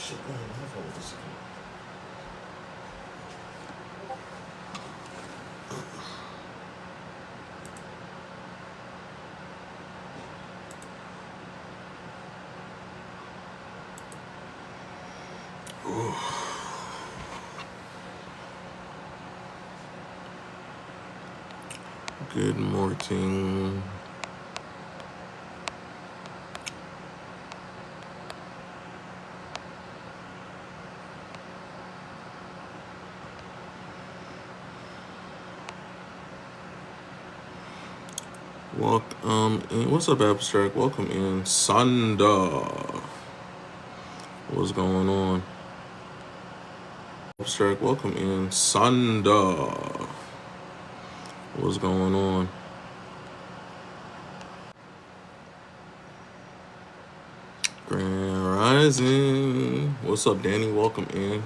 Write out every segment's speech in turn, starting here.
Shit, man, what's wrong with this again? Good morning. Welcome in. What's up, Abstract? Welcome in. Sanda. What's going on? Abstract, welcome in. Sanda. What's going on? Grand Rising. What's up, Danny? Welcome in.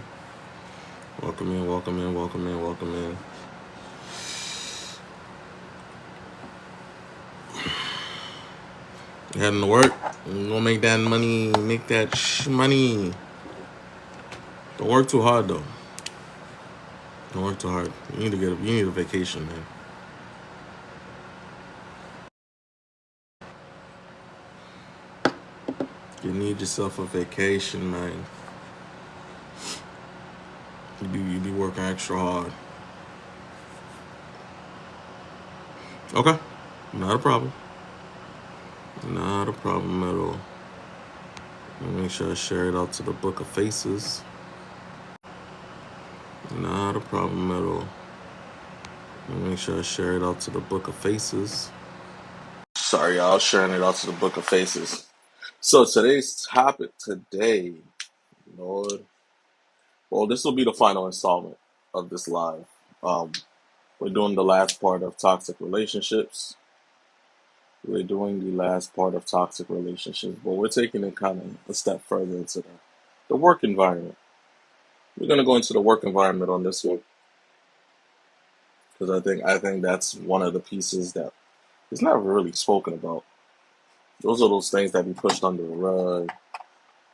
Welcome in, welcome in, welcome in, welcome in. You heading to work? You gonna make that money, make that money. Don't work too hard though. Don't work too hard. You need a vacation, man. You need yourself a vacation, man. You be working extra hard. Okay. Not a problem. Not a problem at all. Make sure I share it out to the Book of Faces. Not a problem at all. Make sure I share it out to the Book of Faces. Sorry, y'all. Sharing it out to the Book of Faces. So today's topic Lord. Well, this will be the final installment of this live. We're doing the last part of toxic relationships. But we're taking it kind of a step further into the work environment. We're gonna go into the work environment on this one because I think that's one of the pieces that is not really spoken about. Those are those things that be pushed under the rug.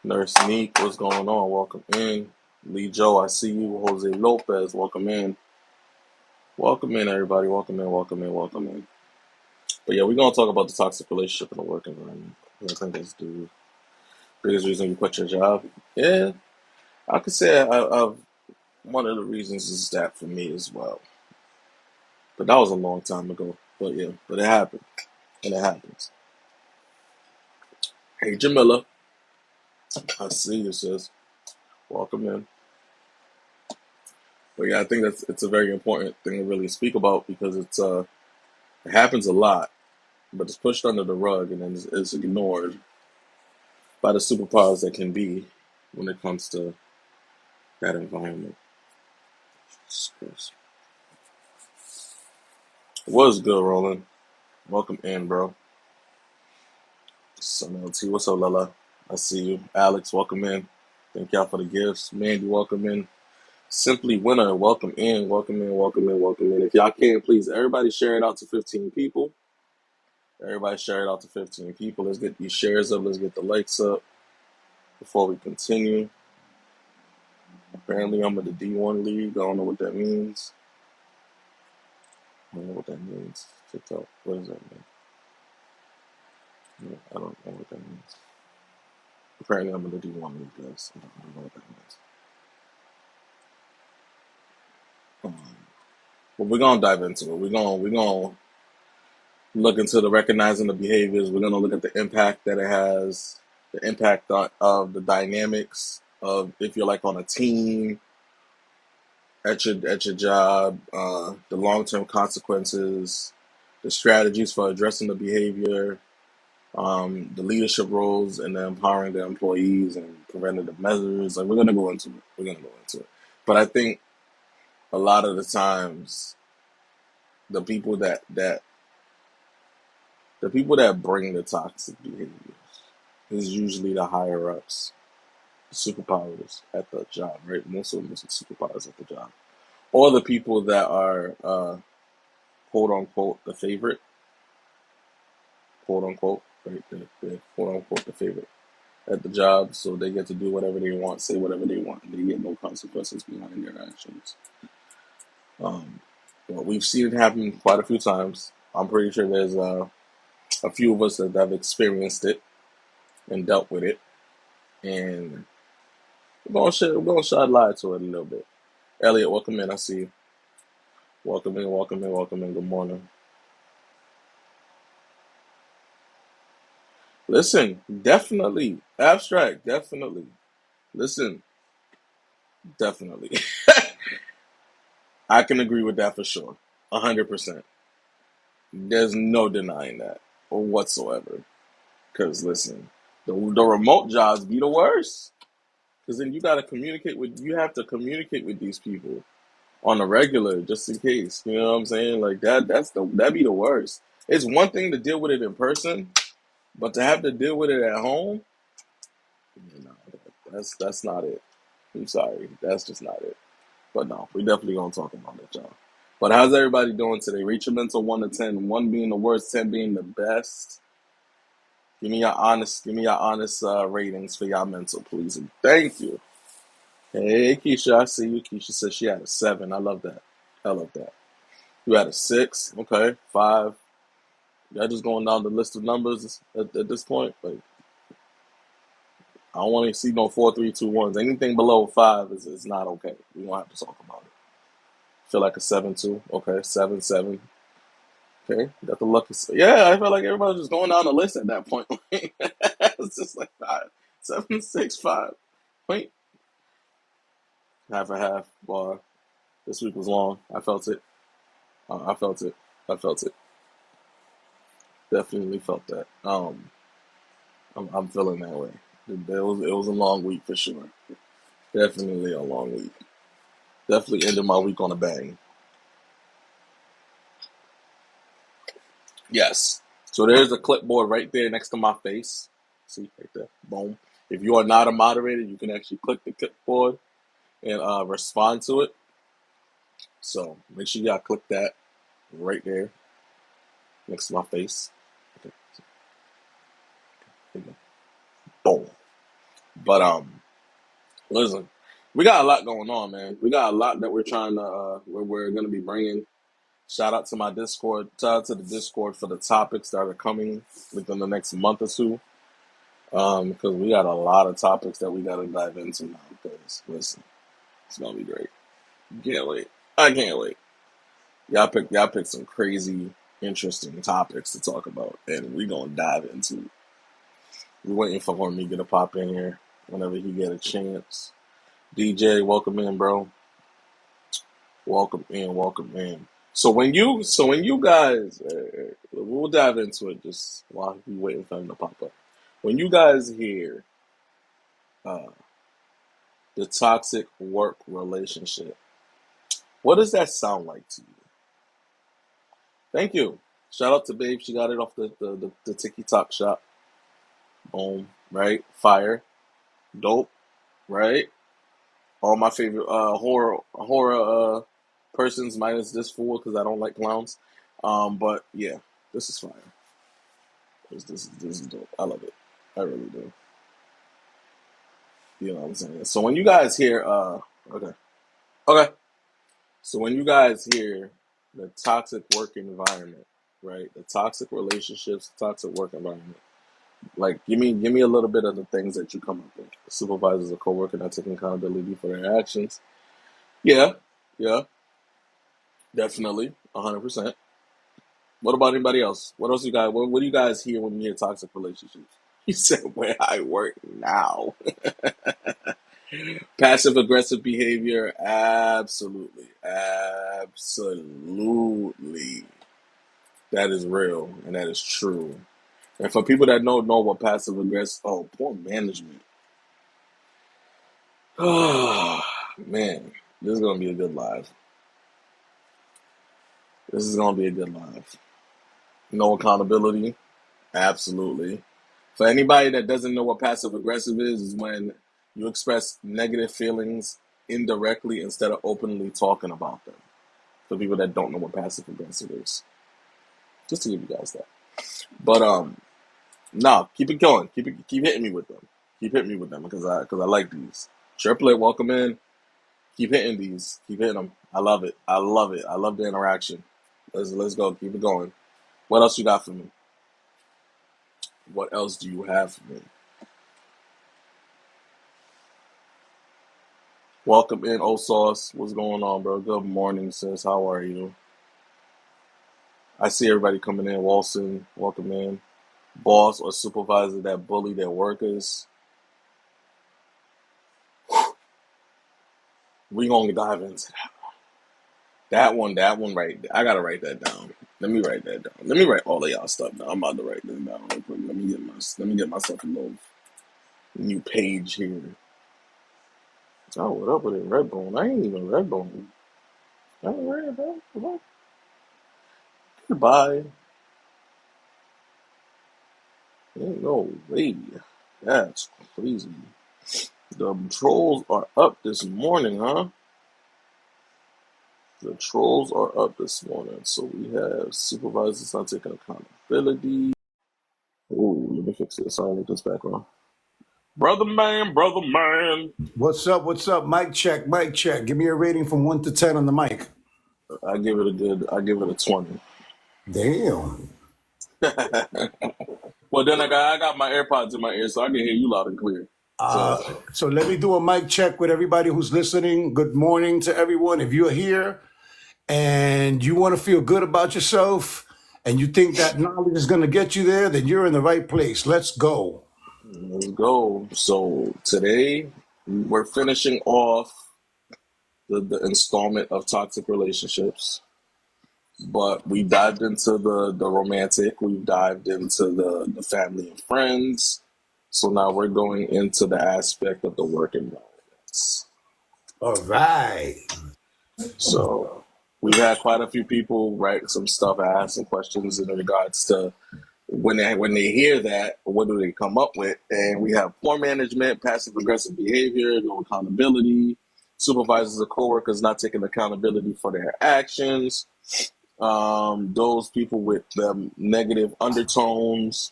Nurse Neek, what's going on? Welcome in. Lee Joe, I see you. Jose Lopez, welcome in. Welcome in, everybody. Welcome in, welcome in, welcome in. But yeah, we're going to talk about the toxic relationship in the work environment. I think that's the biggest reason you quit your job. Yeah, I could say one of the reasons is that for me as well. But that was a long time ago. But yeah, but it happened. And it happens. Hey, Jamila, I see you, sis. Welcome in. But yeah, I think it's a very important thing to really speak about because it happens a lot, but it's pushed under the rug and then it's ignored by the superpowers that can be when it comes to that environment. What's good, Roland? Welcome in, bro. Son LT, what's up, Lala? I see you. Alex, welcome in. Thank y'all for the gifts. Mandy, welcome in. Simply Winner, welcome in, welcome in, welcome in, welcome in. If y'all can, please, everybody share it out to 15 people. Everybody share it out to 15 people. Let's get these shares up. Let's get the likes up before we continue. Apparently, I'm in the D1 league. I don't know what that means. I don't know what that means. TikTok, what does that mean? I don't know what that means. Apparently, I'm in the D1 league, guys. I don't know what that means. But we're gonna dive into it. We're gonna look into the recognizing the behaviors. We're gonna look at the impact that it has, the impact of the dynamics of if you're like on a team at your job, the long term consequences, the strategies for addressing the behavior, the leadership roles, and the empowering the employees and preventative measures. Like we're gonna go into it. We're gonna go into it. But I think a lot of the times the people that bring the toxic behaviors is usually the higher ups, the superpowers at the job, right? Most of them are superpowers at the job, or the people that are quote unquote the favorite, quote unquote, right? The quote unquote the favorite. at the job, so they get to do whatever they want, say whatever they want, and they get no consequences behind their actions. Um, well, we've seen it happen quite a few times. I'm pretty sure there's a few of us that have experienced it and dealt with it, and we're gonna shed light to it a little bit. Elliot, welcome in. I see you. Welcome in, welcome in, welcome in. Good morning. Listen, definitely abstract, definitely. Listen, definitely. I can agree with that for sure. 100%. There's no denying that or whatsoever. Because listen, the remote jobs be the worst. Because then you have to communicate with these people on a regular, just in case. You know what I'm saying? Like that'd be the worst. It's one thing to deal with it in person, but to have to deal with it at home, you know, that's not it. I'm sorry, that's just not it. But no, we definitely gonna talk about it, y'all. But how's everybody doing today? Rate your mental 1 to 10, 1 being the worst, 10 being the best. Give me your honest ratings for y'all mental, please, and thank you. Hey, Keisha, I see you. Keisha says she had a 7. I love that. I love that. You had a 6. Okay, 5. Y'all just going down the list of numbers at this point. Like, I don't want to see no 4, 3, 2, 1s. Anything below 5 is not okay. We don't have to talk about it. Feel like a 7 too. Okay, 7, 7. Okay, got the lucky. Yeah, I felt like everybody was just going down the list at that point. It's just like 5, 7, 6, 5. Wait, half a half. Bar. This week was long. I felt it. I felt it. I felt it. Definitely felt that. I'm feeling that way. It was a long week for sure. Definitely a long week. Definitely ended my week on a bang. Yes. So there's a clipboard right there next to my face. See right there. Boom. If you are not a moderator, you can actually click the clipboard and respond to it. So make sure y'all click that right there next to my face. Okay. There you go. Boom. But listen, we got a lot going on, man. We got a lot that we're trying to we're gonna be bringing. Shout out to my Discord. Shout out to the Discord for the topics that are coming within the next month or two. Because we got a lot of topics that we got to dive into now. Because listen, it's gonna be great. Can't wait. I can't wait. Y'all pick some crazy, interesting topics to talk about, and we gonna dive into. We're waiting for Hormiga to pop in here whenever he get a chance. DJ, welcome in, bro. Welcome in, welcome in. So when you guys, we'll dive into it just while we waiting for him to pop up. When you guys hear uh, the toxic work relationship, what does that sound like to you? Thank you. Shout out to Babe. She got it off the TikTok shop. Boom. Right? Fire. Dope. Right? All my favorite horror persons minus this fool because I don't like clowns. But yeah, this is fire. This is dope. I love it. I really do. You know what I'm saying? So when you guys hear okay. Okay. So when you guys hear the toxic work environment, right? The toxic relationships, toxic work environment. Like give me a little bit of the things that you come up with. Supervisors or coworker not taking accountability for their actions. Yeah, yeah, definitely, 100%. What about anybody else? What else you guys? What do you guys hear when you hear toxic relationships? You said where I work now. Passive aggressive behavior, absolutely, absolutely. That is real and that is true. And for people that don't know what passive aggressive, oh, poor management. Oh man, this is gonna be a good live. This is gonna be a good live. No accountability, absolutely. For anybody that doesn't know what passive aggressive is when you express negative feelings indirectly instead of openly talking about them. For people that don't know what passive aggressive is, just to give you guys that. But no, keep it going. Keep hitting me with them. Keep hitting me with them because I like these. Triplet, welcome in. Keep hitting these. Keep hitting them. I love it. I love it. I love the interaction. Let's go. Keep it going. What else you got for me? What else do you have for me? Welcome in, Osauce. What's going on, bro? Good morning, sis. How are you? I see everybody coming in. Walson, welcome in. Boss or supervisor that bully their workers. We gonna dive into that. That one right. I gotta write that down. Let me write that down. Let me write all of y'all stuff down. I'm about to write this down real quick. Let me get myself a little new page here. Oh, what up with it? Redbone. I ain't even Redbone. I ain't worried about it. Goodbye. Ain't no way. That's crazy. The trolls are up this morning, huh? The trolls are up this morning. So we have supervisors not taking accountability. Oh, let me fix this. I don't need this background. Brother man, brother man. What's up? What's up? Mic check, mic check. Give me a rating from 1 to 10 on the mic. I give it a 20. Damn. Well, then I got my AirPods in my ear, so I can hear you loud and clear. Uh, So, so let me do a mic check with everybody who's listening. Good morning to everyone. If you're here and you want to feel good about yourself and you think that knowledge is going to get you there, then you're in the right place. Let's go. let's go. So, today we're finishing off the installment of toxic relationships. But we dived into the romantic, we've dived into the family and friends. So now we're going into the aspect of the work environments. All right. So we've had quite a few people write some stuff, ask some questions in regards to when they hear that, what do they come up with? And we have poor management, passive aggressive behavior, no accountability, supervisors or coworkers not taking accountability for their actions, those people with negative undertones.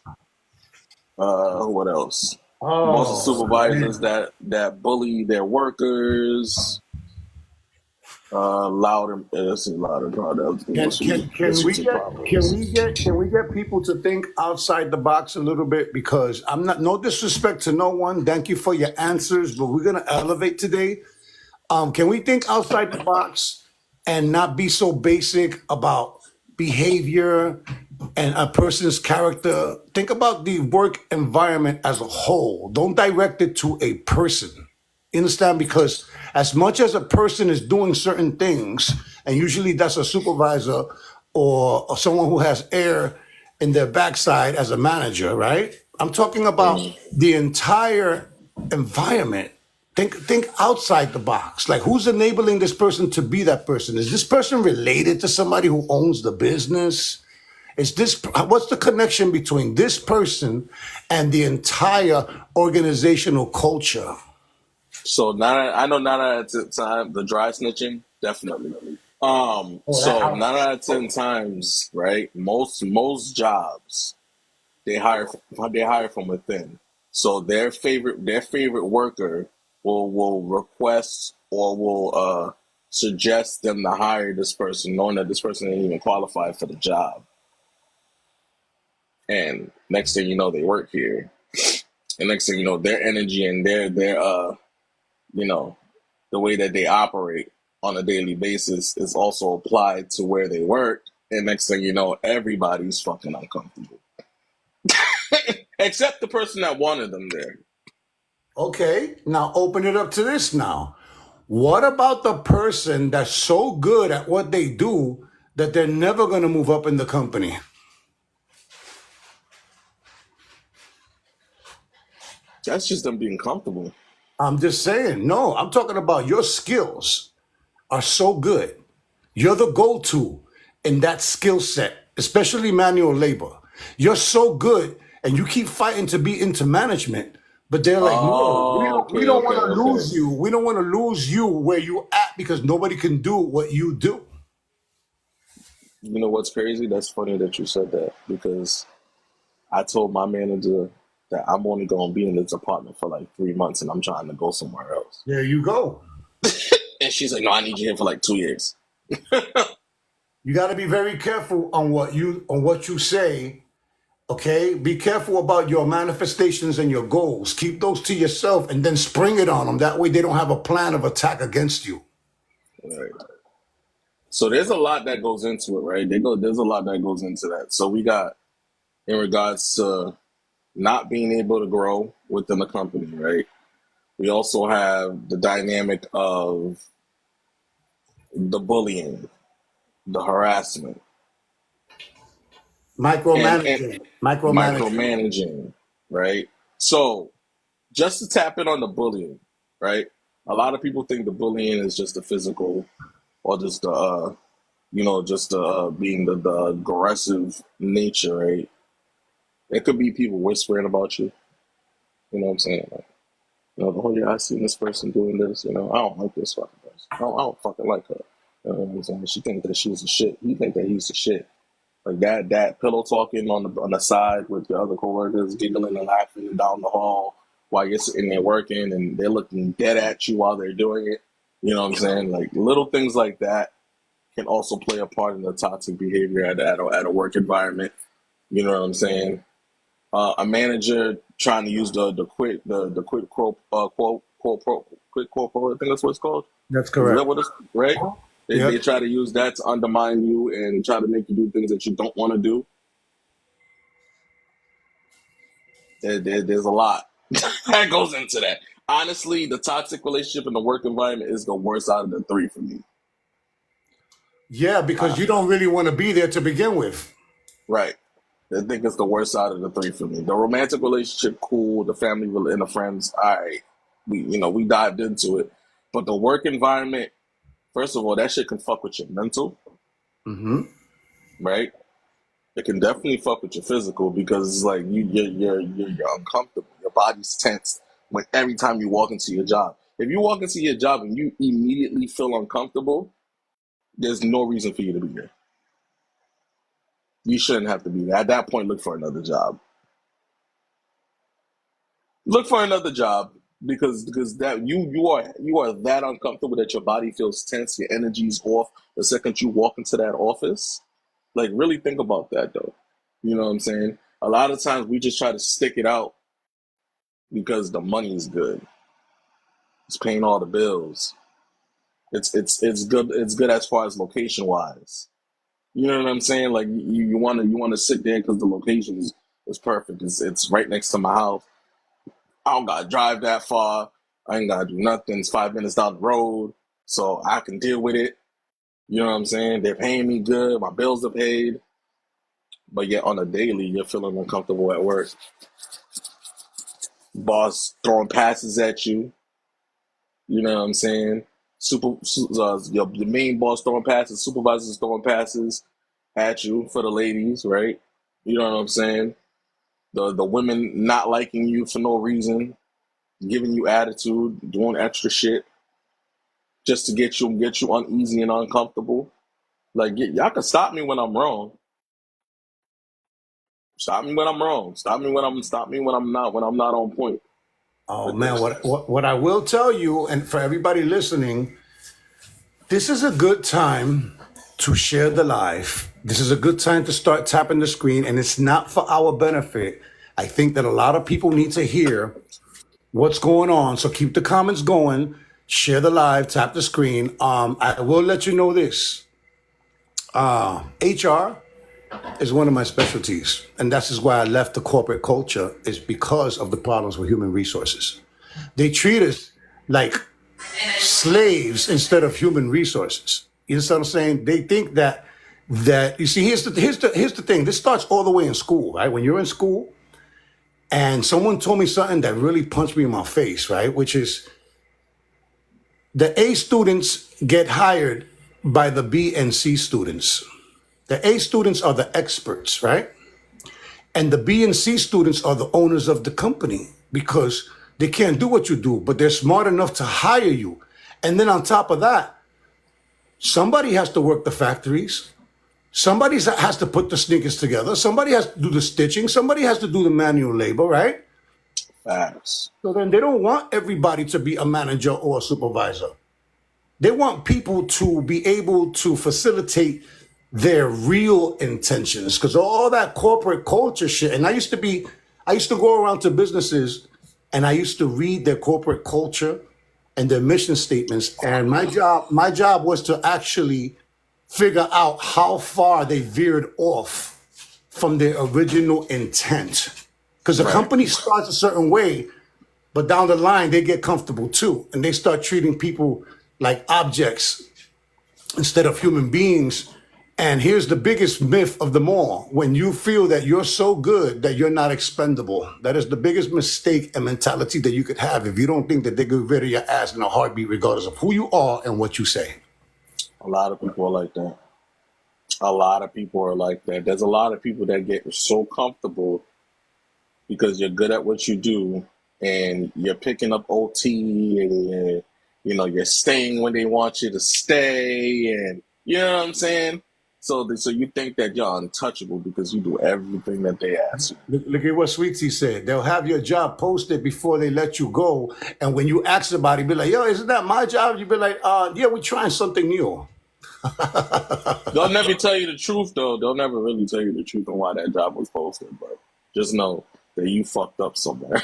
What else? Most of the Oh, supervisors man. that bully their workers. Louder. Let's see, louder. Can can Let's can we use some get proper can words. we get can we get people to think outside the box a little bit? Because I'm not, no disrespect to no one. Thank you for your answers, but we're gonna elevate today. Can we think outside the box and not be so basic about behavior and a person's character? Think about the work environment as a whole. Don't direct it to a person. You understand? Because as much as a person is doing certain things, and usually that's a supervisor or someone who has air in their backside as a manager, right? I'm talking about Mm. the entire environment. Think outside the box. Like, who's enabling this person to be that person? Is this person related to somebody who owns the business? Is this what's the connection between this person and the entire organizational culture? So I know 9 out of 10 times the dry snitching, definitely. Oh, So 9 out of 10 times, right? Most jobs they hire from within. So their favorite worker will request or will suggest them to hire this person, knowing that this person ain't even qualified for the job. And next thing you know, they work here. And next thing you know, their energy and their you know the way that they operate on a daily basis is also applied to where they work. And next thing you know, everybody's fucking uncomfortable, except the person that wanted them there. okay, now open it up to this now. What about the person that's so good at what they do that they're never going to move up in the company? That's just them being comfortable. I'm just saying, no, I'm talking about your skills are so good. You're the go to in that skill set, especially manual labor. You're so good and you keep fighting to be into management, but they're like, no, Oh, we okay, don't want okay, to okay. lose you. We don't want to lose you where you at because nobody can do what you do. You know what's crazy? That's funny that you said that because I told my manager that I'm only gonna be in this apartment for like 3 months and I'm trying to go somewhere else. There you go. And she's like, no, I need you here for like 2 years. You got to be very careful on what you say. Okay, be careful about your manifestations and your goals. Keep those to yourself, and then spring it on them. That way, they don't have a plan of attack against you. Right. So there's a lot that goes into it, right? There's a lot that goes into that. So we got in regards to not being able to grow within the company, right? We also have the dynamic of the bullying, the harassment, and Micromanaging, micromanaging. micromanaging, right? So just to tap in on the bullying, right? A lot of people think the bullying is just the physical or just the just being the aggressive nature, right? It could be people whispering about you. You know what I'm saying? Like, oh yeah, I seen this person doing this. I don't like this fucking person. I don't fucking like her. You know what I'm saying? She thinks that she's a shit. He think that he's a shit. Like that pillow talking on the side with the other coworkers, giggling and laughing down the hall while you're sitting there working, and they're looking dead at you while they're doing it. You know what I'm saying? Like little things like that can also play a part in the toxic behavior at a work environment. You know what I'm saying? A manager trying to use the quid pro quo. I think that's what it's called. That's Is that correct. what it's right? They Yep. try to use that to undermine you and try to make you do things that you don't want to do. There's a lot that goes into that. Honestly, the toxic relationship in the work environment is the worst out of the three for me. Yeah, because Uh, you don't really want to be there to begin with. right. I think it's the worst out of the three for me. The romantic relationship, cool. The family and the friends, all right. We dived into it, but the work environment, first of all, that shit can fuck with your mental, Hmm. right? It can definitely fuck with your physical because it's like you're uncomfortable. Your body's tense when every time you walk into your job. If you walk into your job and you immediately feel uncomfortable, there's no reason for you to be there. You shouldn't have to be there. At that point, look for another job. Look for another job because that you are that uncomfortable that your body feels tense, your energy's off the second you walk into that office. Like really think about that though. You know what I'm saying? A lot of times we just try to stick it out because the money's good. It's paying all the bills. It's good. It's good as far as location wise. You know what I'm saying? Like you want to sit there because the location is perfect. It's right next to my house. I don't gotta drive that far. I ain't gotta do nothing. It's 5 minutes down the road, so I can deal with it. You know what I'm saying? They're paying me good. My bills are paid, but yet on a daily, you're feeling uncomfortable at work. Boss throwing passes at you. You know what I'm saying? Your main boss throwing passes, supervisors throwing passes at you for the ladies, right? You know what I'm saying? The women not liking you for no reason, giving you attitude, doing extra shit just to get you uneasy and uncomfortable. Like y'all can stop me when I'm wrong. Stop me when I'm wrong. Stop me when I'm not on point. Oh But man, what I will tell you, and for everybody listening, this is a good time to share the live. This is a good time to start tapping the screen, and it's not for our benefit. I think that a lot of people need to hear what's going on. So keep the comments going, share the live, tap the screen. I will let you know this. HR is one of my specialties, and that's just why I left the corporate culture, is because of the problems with human resources. They treat us like slaves instead of human resources. You know what I'm saying? They think that you see, here's the thing. This starts all the way in school, right? When you're in school, and someone told me something that really punched me in my face, right? Which is the A students get hired by the B and C students. The A students are the experts, right? And the B and C students are the owners of the company because they can't do what you do, but they're smart enough to hire you. And then on top of that, somebody has to work the factories. Somebody has to put the sneakers together. Somebody has to do the stitching. Somebody has to do the manual labor, right? Facts. So then they don't want everybody to be a manager or a supervisor. They want people to be able to facilitate their real intentions, because all that corporate culture shit. And I used to go around to businesses and I used to read their corporate culture and their mission statements. And my job was to actually figure out how far they veered off from their original intent. Because the Right. company starts a certain way, but down the line, they get comfortable too. And they start treating people like objects instead of human beings. And here's the biggest myth of them all: when you feel that you're so good that you're not expendable, that is the biggest mistake and mentality that you could have if you don't think that they could rid of your ass in a heartbeat, regardless of who you are and what you say. A lot of people are like that. A lot of people are like that. There's a lot of people that get so comfortable because you're good at what you do and you're picking up OT and you're staying when they want you to stay, and you know what I'm saying? So you think that you're untouchable because you do everything that they ask you. Look at what Sweetie said. They'll have your job posted before they let you go. And when you ask somebody, be like, yo, isn't that my job? You be like, yeah, we're trying something new. They'll never tell you the truth, though. They'll never really tell you the truth on why that job was posted, but just know that you fucked up somewhere.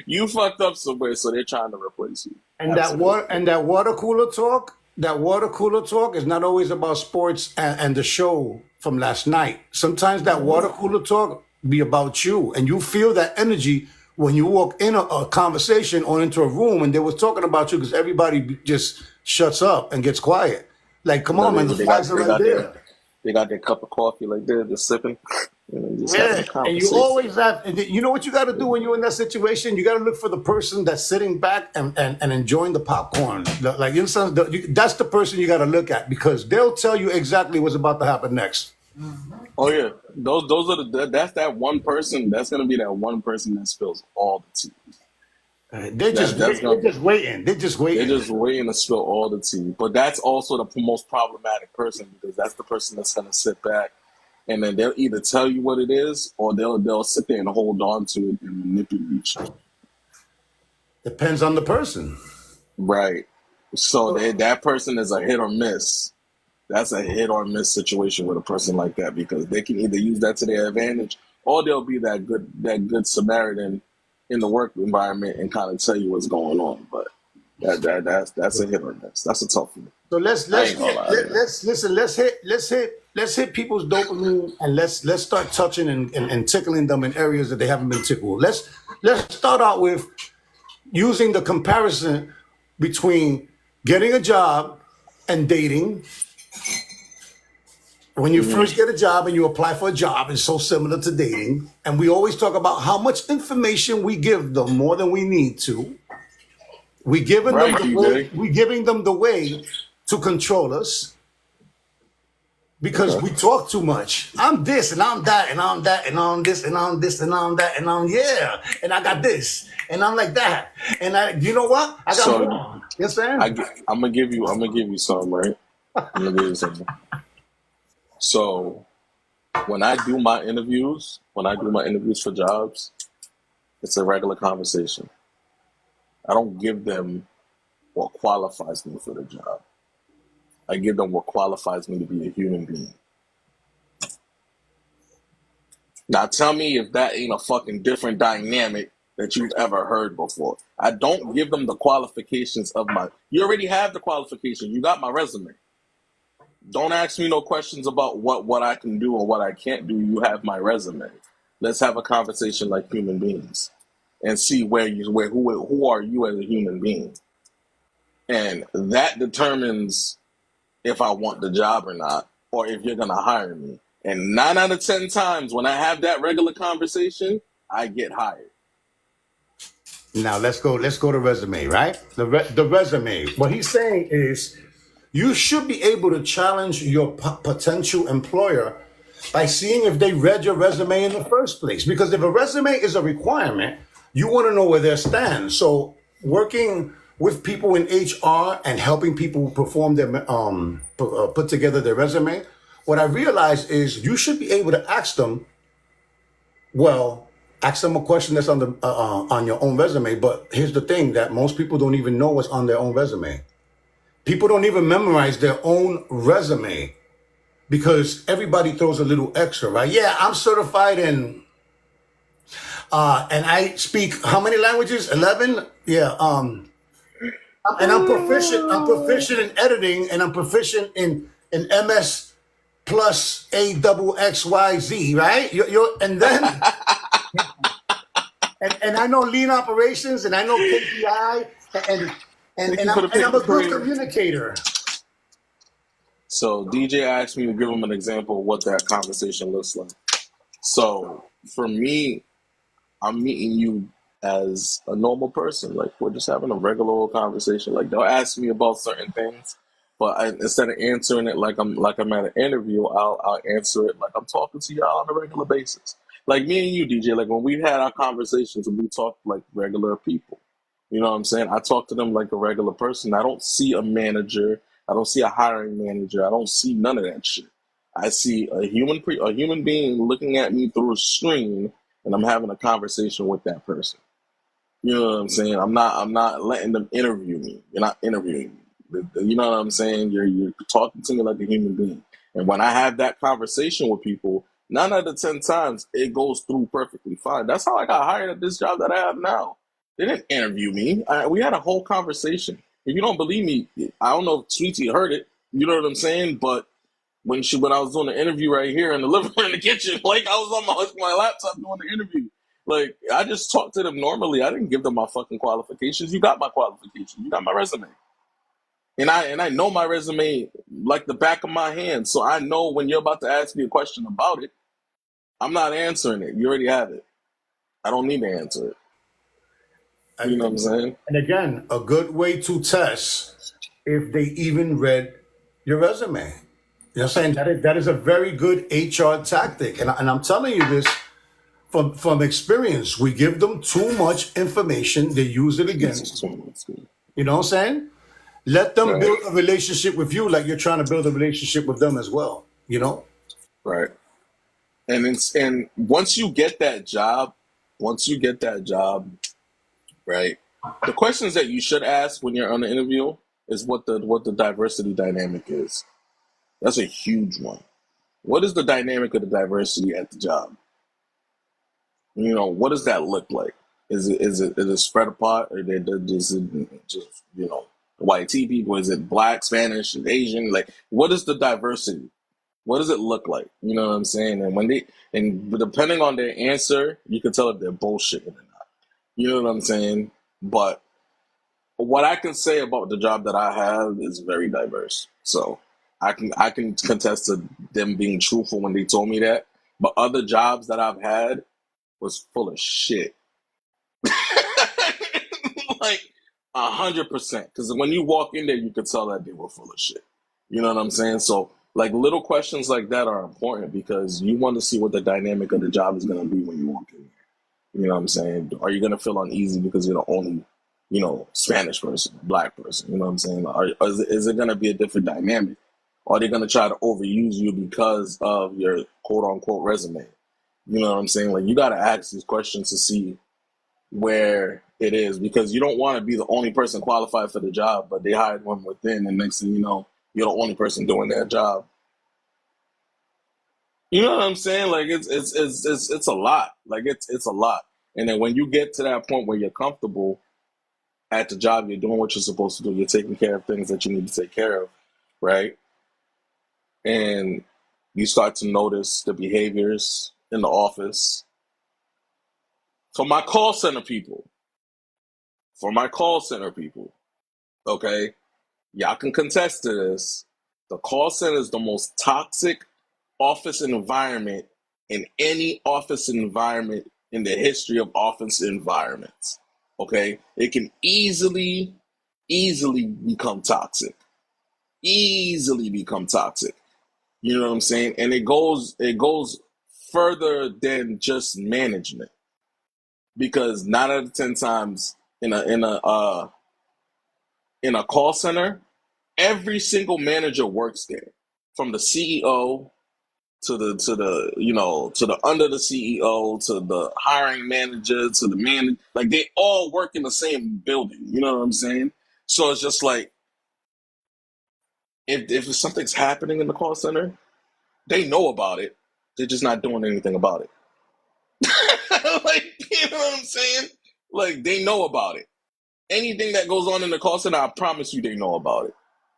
You fucked up somewhere, so they're trying to replace you. And Absolutely. that water cooler talk is not always about sports and the show from last night. Sometimes that water cooler talk be about you, and you feel that energy when you walk in a conversation or into a room and they was talking about you, because everybody just shuts up and gets quiet. Like, come You know, on, they, man, the they got flags are they right got there. their cup of coffee like they're just sipping, just having Yeah, a and you conversation. always have, and you know what you got to do when you're in that situation? You got to look for the person that's sitting back and enjoying the popcorn. Like, you know, that's the person you got to look at, because they'll tell you exactly what's about to happen next. Oh yeah, those are that's that one person. That's gonna be that one person that spills all the tea. They're just That's wait, they're gonna just waiting. They're just They're waiting. just waiting to spill all the tea. But that's also the most problematic person, because that's the person that's gonna sit back and then they'll either tell you what it is or they'll sit there and hold on to it and manipulate you. Depends on the person. Right. So that person is a hit or miss. That's a hit or miss situation with a person like that, because they can either use that to their advantage or they'll be that good Samaritan in the work environment and kind of tell you what's going on. But that's a hit or miss. That's a tough one. So let's I let's ain't gonna hit, lie to let, you. let's hit people's dopamine, and let's start touching and tickling them in areas that they haven't been tickled. Let's start out with using the comparison between getting a job and dating. When you Hmm. first get a job and you apply for a job, it's so similar to dating. And we always talk about how much information we give them, more than we need to. Right, TJ. We giving them the way to control us, because Okay. we talk too much. I'm this and I'm that and I'm that and I'm this and I'm this and I'm that and I'm, yeah, and I got this and I'm like that, and you know what? I got So more. You understand? I'm gonna give you some, right? I'm gonna give you some. So when I do my interviews for jobs, it's a regular conversation. I don't give them what qualifies me for the job. I give them what qualifies me to be a human being. Now tell me if that ain't a fucking different dynamic that you've ever heard before. I don't give them the qualifications of my. You already have the qualification. You got my resume. Don't ask me no questions about what I can do or what I can't do. You have my resume. Let's have a conversation like human beings and see who are you as a human being, and that determines if I want the job or not, or if you're gonna hire me. And 9 out of 10 times when I have that regular conversation, I get hired. Now let's go to resume, right? The resume. What he's saying is you should be able to challenge your potential employer by seeing if they read your resume in the first place. Because if a resume is a requirement, you want to know where they stand. So working with people in HR and helping people perform their put together their resume, what I realized is you should be able to ask them, well, ask them a question that's on your own resume. But here's the thing that most people don't even know what's on their own resume. People don't even memorize their own resume because everybody throws a little extra, right? Yeah, I'm certified in, and I speak how many languages? 11. Yeah. And I'm proficient. I'm proficient in editing, and I'm proficient in MS plus A double XYZ. Right? And then and I know lean operations, and I know KPI, and and Thank and you for I'm the and I'm paper a good crane. communicator. So DJ asked me to give him an example of what that conversation looks like. So for me, I'm meeting you as a normal person. Like we're just having a regular old conversation. Like they'll ask me about certain things, but instead of answering it like I'm at an interview, I'll answer it like I'm talking to y'all on a regular basis. Like me and you, DJ. Like when we've had our conversations, we talk like regular people. You know what I'm saying? I talk to them like a regular person. I don't see a manager. I don't see a hiring manager. I don't see none of that shit. I see a human being looking at me through a screen, and I'm having a conversation with that person. You know what I'm saying? I'm not letting them interview me. You're not interviewing me. You know what I'm saying? You're talking to me like a human being. And when I have that conversation with people, 9 out of 10 times it goes through perfectly fine. That's how I got hired at this job that I have now. They didn't interview me. We had a whole conversation. If you don't believe me, I don't know if Sweetie heard it. You know what I'm saying? But when I was doing the interview right here in the living room in the kitchen, like I was on my laptop doing the interview. Like I just talked to them normally. I didn't give them my fucking qualifications. You got my qualifications. You got my resume. And I know my resume like the back of my hand. So I know when you're about to ask me a question about it, I'm not answering it. You already have it. I don't need to answer it. You know what I'm saying? And again, a good way to test if they even read your resume. You know what I'm saying? That is a very good HR tactic. And I'm telling you this from experience. We give them too much information, they use it against you. You know what I'm saying? Let them Right. build a relationship with you like you're trying to build a relationship with them as well. You know? Right. And once you get that job, right? The questions that you should ask when you're on the interview is what the diversity dynamic is. That's a huge one. What is the dynamic of the diversity at the job? You know, what does that look like? Is it spread apart, or is it just white tea people? Is it black, Spanish, and Asian? Like, what is the diversity? What does it look like? You know what I'm saying? And depending on their answer, you can tell if they're bullshitting or not. You know what I'm saying? But what I can say about the job that I have is very diverse. So I can contest to them being truthful when they told me that. But other jobs that I've had was full of shit. Like 100%. Because when you walk in there, you could tell that they were full of shit. You know what I'm saying? So like little questions like that are important because you want to see what the dynamic of the job is going to be when you walk in. You know what I'm saying? Are you going to feel uneasy because you're the only, Spanish person, black person? You know what I'm saying? Is it going to be a different dynamic? Or are they going to try to overuse you because of your quote unquote resume? You know what I'm saying? Like you got to ask these questions to see where it is because you don't want to be the only person qualified for the job, but they hired one within, and next thing you know, you're the only person doing that job. You know what I'm saying? Like it's a lot. Like it's a lot. And then when you get to that point where you're comfortable at the job, you're doing what you're supposed to do. You're taking care of things that you need to take care of, right? And you start to notice the behaviors in the office. For my call center people, for my call center people, okay, y'all can contest to this. The call center is the most toxic office environment in any office environment in the history of office environments. Okay? It can easily become toxic. Easily become toxic. You know what I'm saying? And it goes further than just management. Because 9 out of 10 times in a call center, every single manager works there. From the CEO to the under the CEO, to the hiring manager, to the man, like they all work in the same building. You know what I'm saying? So it's just like if something's happening in the call center, they know about it. They're just not doing anything about it. Like, you know what I'm saying? Like they know about it. Anything that goes on in the call center, I promise you, they know about it.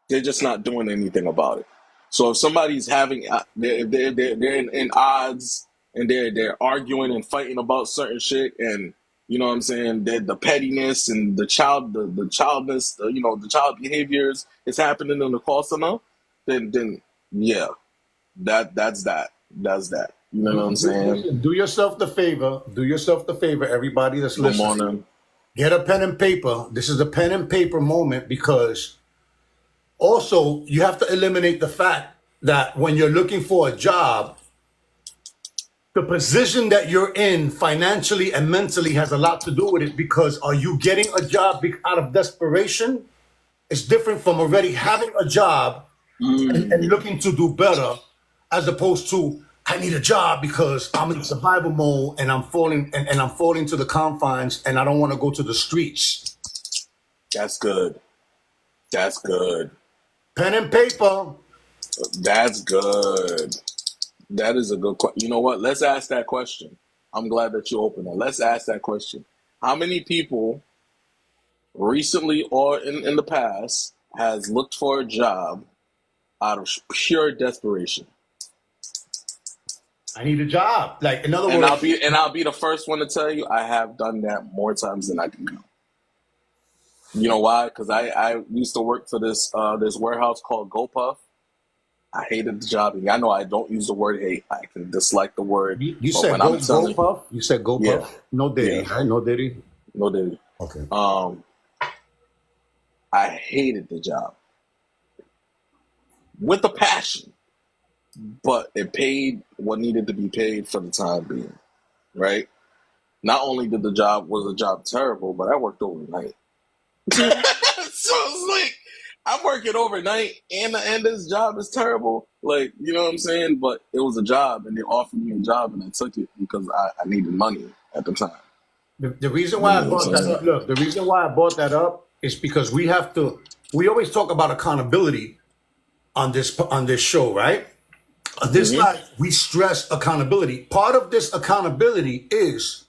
They're just not doing anything about it. So if somebody's having, they're in odds and they're arguing and fighting about certain shit, and you know what I'm saying, the pettiness and the childness, the child behaviors is happening in the call center, then yeah, that's that. You know what I'm saying? Listen, do yourself the favor. Do yourself the favor, everybody that's Good listening. morning. Get a pen and paper. This is a pen and paper moment because also you have to eliminate the fact that when you're looking for a job, the position that you're in financially and mentally has a lot to do with it, because are you getting a job out of desperation? It's different from already having a job and looking to do better, as opposed to I need a job because I'm in survival mode and I'm falling to the confines and I don't want to go to the streets. That's good. That's good. Pen and paper. That's good. That is a good question. You know what? Let's ask that question. I'm glad that you opened it. Let's ask that question. How many people recently or in the past has looked for a job out of pure desperation? I need a job. Like, in other And words, I'll be the first one to tell you I have done that more times than I can count. You know why? Because I used to work for this warehouse called GoPuff. I hated the job. I know I don't use the word hate. I can dislike the word. you But said when I'm telling Puff. You said go yeah, Puff. No Diddy, yeah, right? No Diddy. no doubt. Okay. I hated the job with a passion, but it paid what needed to be paid for the time being, right? Not only did was the job terrible, but I worked overnight. So it's like I'm working overnight and this job is terrible. Like, you know what I'm saying? But it was a job and they offered me a job and I took it because I needed money at the time. The reason You why know I what I'm brought that saying? up, look, the reason why I brought that up is because we always talk about accountability on this show, right? On this Mm-hmm. side, we stress accountability. Part of this accountability is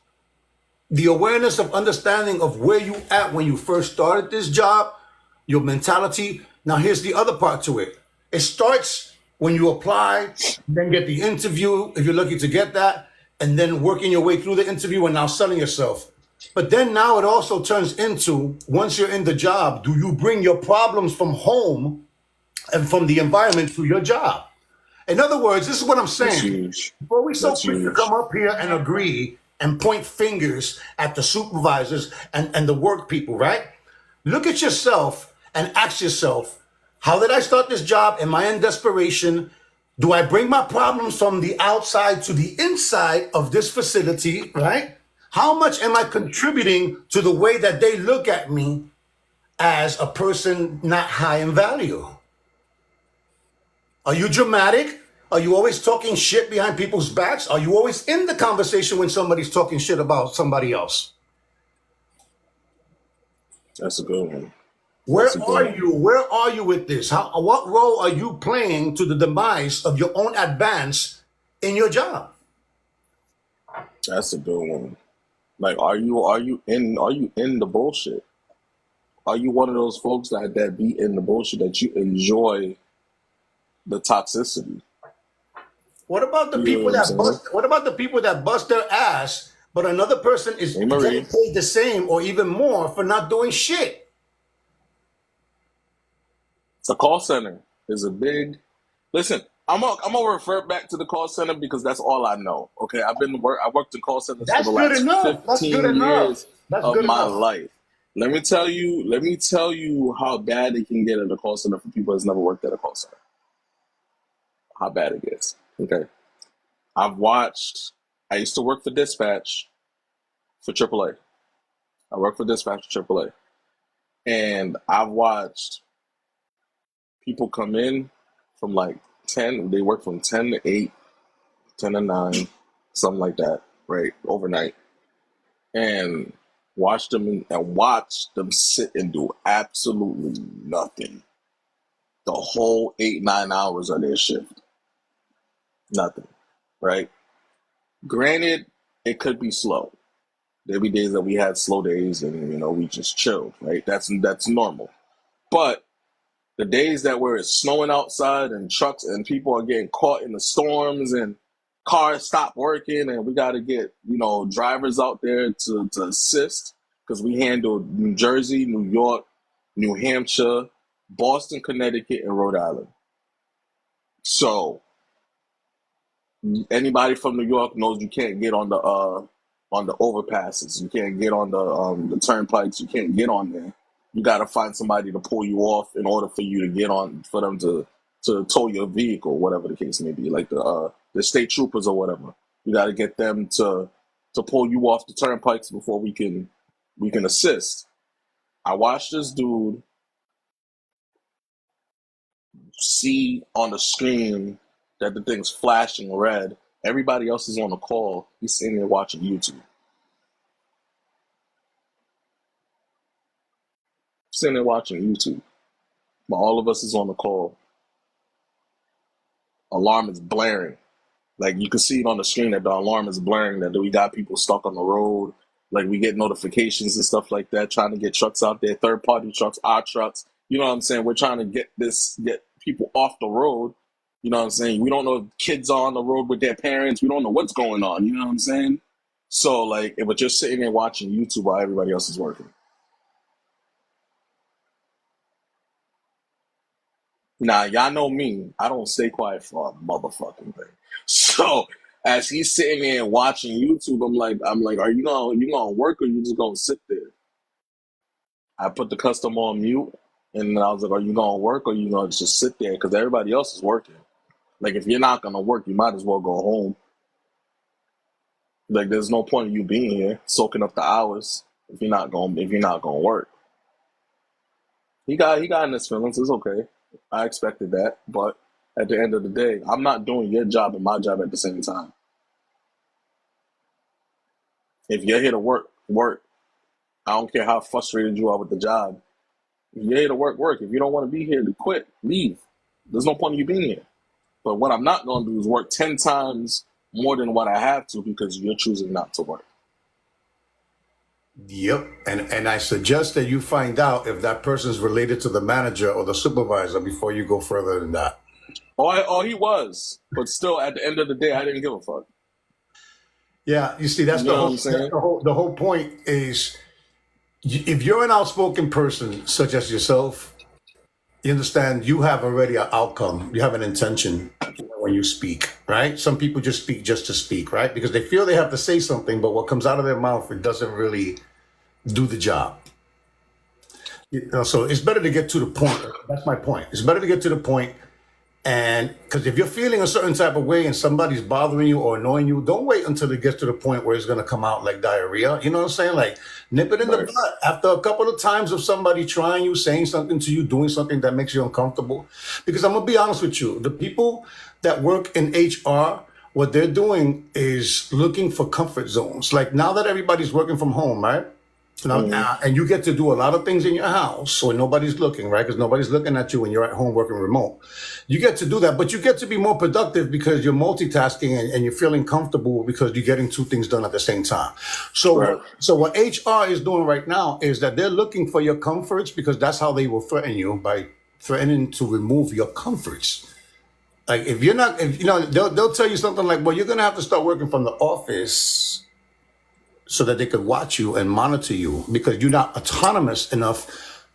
the awareness of understanding of where you at when you first started this job, your mentality. Now, here's the other part to it. It starts when you apply, then get the interview, if you're lucky to get that, and then working your way through the interview and now selling yourself. But then now it also turns into, once you're in the job, do you bring your problems from home and from the environment to your job? In other words, this is what I'm That's saying. huge. Before we so That's quick to huge. come up here and agree and point fingers at the supervisors and the work people, right? Look at yourself and ask yourself, how did I start this job? Am I in desperation? Do I bring my problems from the outside to the inside of this facility, right? How much am I contributing to the way that they look at me as a person not high in value? Are you dramatic? Are you always talking shit behind people's backs? Are you always in the conversation when somebody's talking shit about somebody else? That's a good one. That's Where a good are one. you? Where are you with this? What role are you playing to the demise of your own advance in your job? That's a good one. Like, are you in the bullshit? Are you one of those folks that be in the bullshit that you enjoy the toxicity? What about the You know people what I'm that saying? bust? What about the people that bust their ass, but another person is Hey getting Marie, paid the same or even more for not doing shit? the call center is a big. Listen, I'm gonna refer back to the call center because that's all I know. Okay, I worked in call centers for the That's good last enough. That's good 15 enough. years That's of good my enough. life. Let me tell you how bad it can get at a call center for people that's never worked at a call center. How bad it gets. Okay. I've watched I used to work for dispatch for AAA. I worked for dispatch for AAA. And I've watched people come in from like 10, they work from 10 to 8 10 to 9, something like that, right? Overnight. And watch them sit and do absolutely nothing the whole 8, 9 hours of their shift. Nothing, right? Granted, it could be slow. There'll be days that we had slow days and we just chilled, right? That's normal. But the days that where it's snowing outside and trucks and people are getting caught in the storms and cars stop working and we got to get drivers out there to assist because we handle New Jersey, New York, New Hampshire, Boston, Connecticut, and Rhode Island. So anybody from New York knows you can't get on the overpasses. You can't get on the turnpikes. You can't get on there. You got to find somebody to pull you off in order for you to get on, for them to tow your vehicle, whatever the case may be, like the state troopers or whatever. You got to get them to pull you off the turnpikes before we can assist. I watched this dude see on the screen that the thing's flashing red. Everybody else is on the call. He's sitting there watching YouTube. Sitting there watching YouTube. But all of us is on the call. Alarm is blaring. Like you can see it on the screen that the alarm is blaring, that we got people stuck on the road. Like we get notifications and stuff like that, trying to get trucks out there, third party trucks, our trucks. You know what I'm saying? We're trying to get people off the road. You know what I'm saying? We don't know if kids are on the road with their parents. We don't know what's going on. You know what I'm saying? So like, but you're sitting there watching YouTube while everybody else is working. Now, y'all know me. I don't stay quiet for a motherfucking thing. So as he's sitting there and watching YouTube, I'm like, are you gonna work or you just gonna sit there? I put the customer on mute, and I was like, are you gonna work or you gonna just sit there? Because everybody else is working. Like if you're not gonna work, you might as well go home. Like there's no point in you being here soaking up the hours if you're not gonna work. He got in his feelings. It's okay. I expected that, but at the end of the day, I'm not doing your job and my job at the same time. If you're here to work, work. I don't care how frustrated you are with the job. If you're here to work, work. If you don't want to be here, to quit, leave. There's no point in you being here. But what I'm not going to do is work 10 times more than what I have to because you're choosing not to work. Yep. And I suggest that you find out if that person is related to the manager or the supervisor before you go further than that. Oh, he was. But still, at the end of the day, I didn't give a fuck. Yeah, you see, that's You know what I'm saying? the whole point is if you're an outspoken person such as yourself, you understand you have already an outcome. You have an intention when you speak, right? Some people just speak just to speak, right? Because they feel they have to say something, but what comes out of their mouth, it doesn't really do the job. So it's better to get to the point. That's my point. It's better to get to the point. And because if you're feeling a certain type of way and somebody's bothering you or annoying you, don't wait until it gets to the point where it's going to come out like diarrhea. You know what I'm saying? Like nip it in the Right. bud. After a couple of times of somebody trying you, saying something to you, doing something that makes you uncomfortable. Because I'm going to be honest with you, the people that work in HR, what they're doing is looking for comfort zones. Like now that everybody's working from home, right? And you get to do a lot of things in your house when nobody's looking, right? Because nobody's looking at you when you're at home working remote. You get to do that, but you get to be more productive because you're multitasking and you're feeling comfortable because you're getting two things done at the same time. So, Right. so what HR is doing right now is that they're looking for your comforts because that's how they will threaten you by threatening to remove your comforts. Like if you're not, if you know, they'll tell you something like, "Well, you're gonna have to start working from the office." So that they could watch you and monitor you because you're not autonomous enough.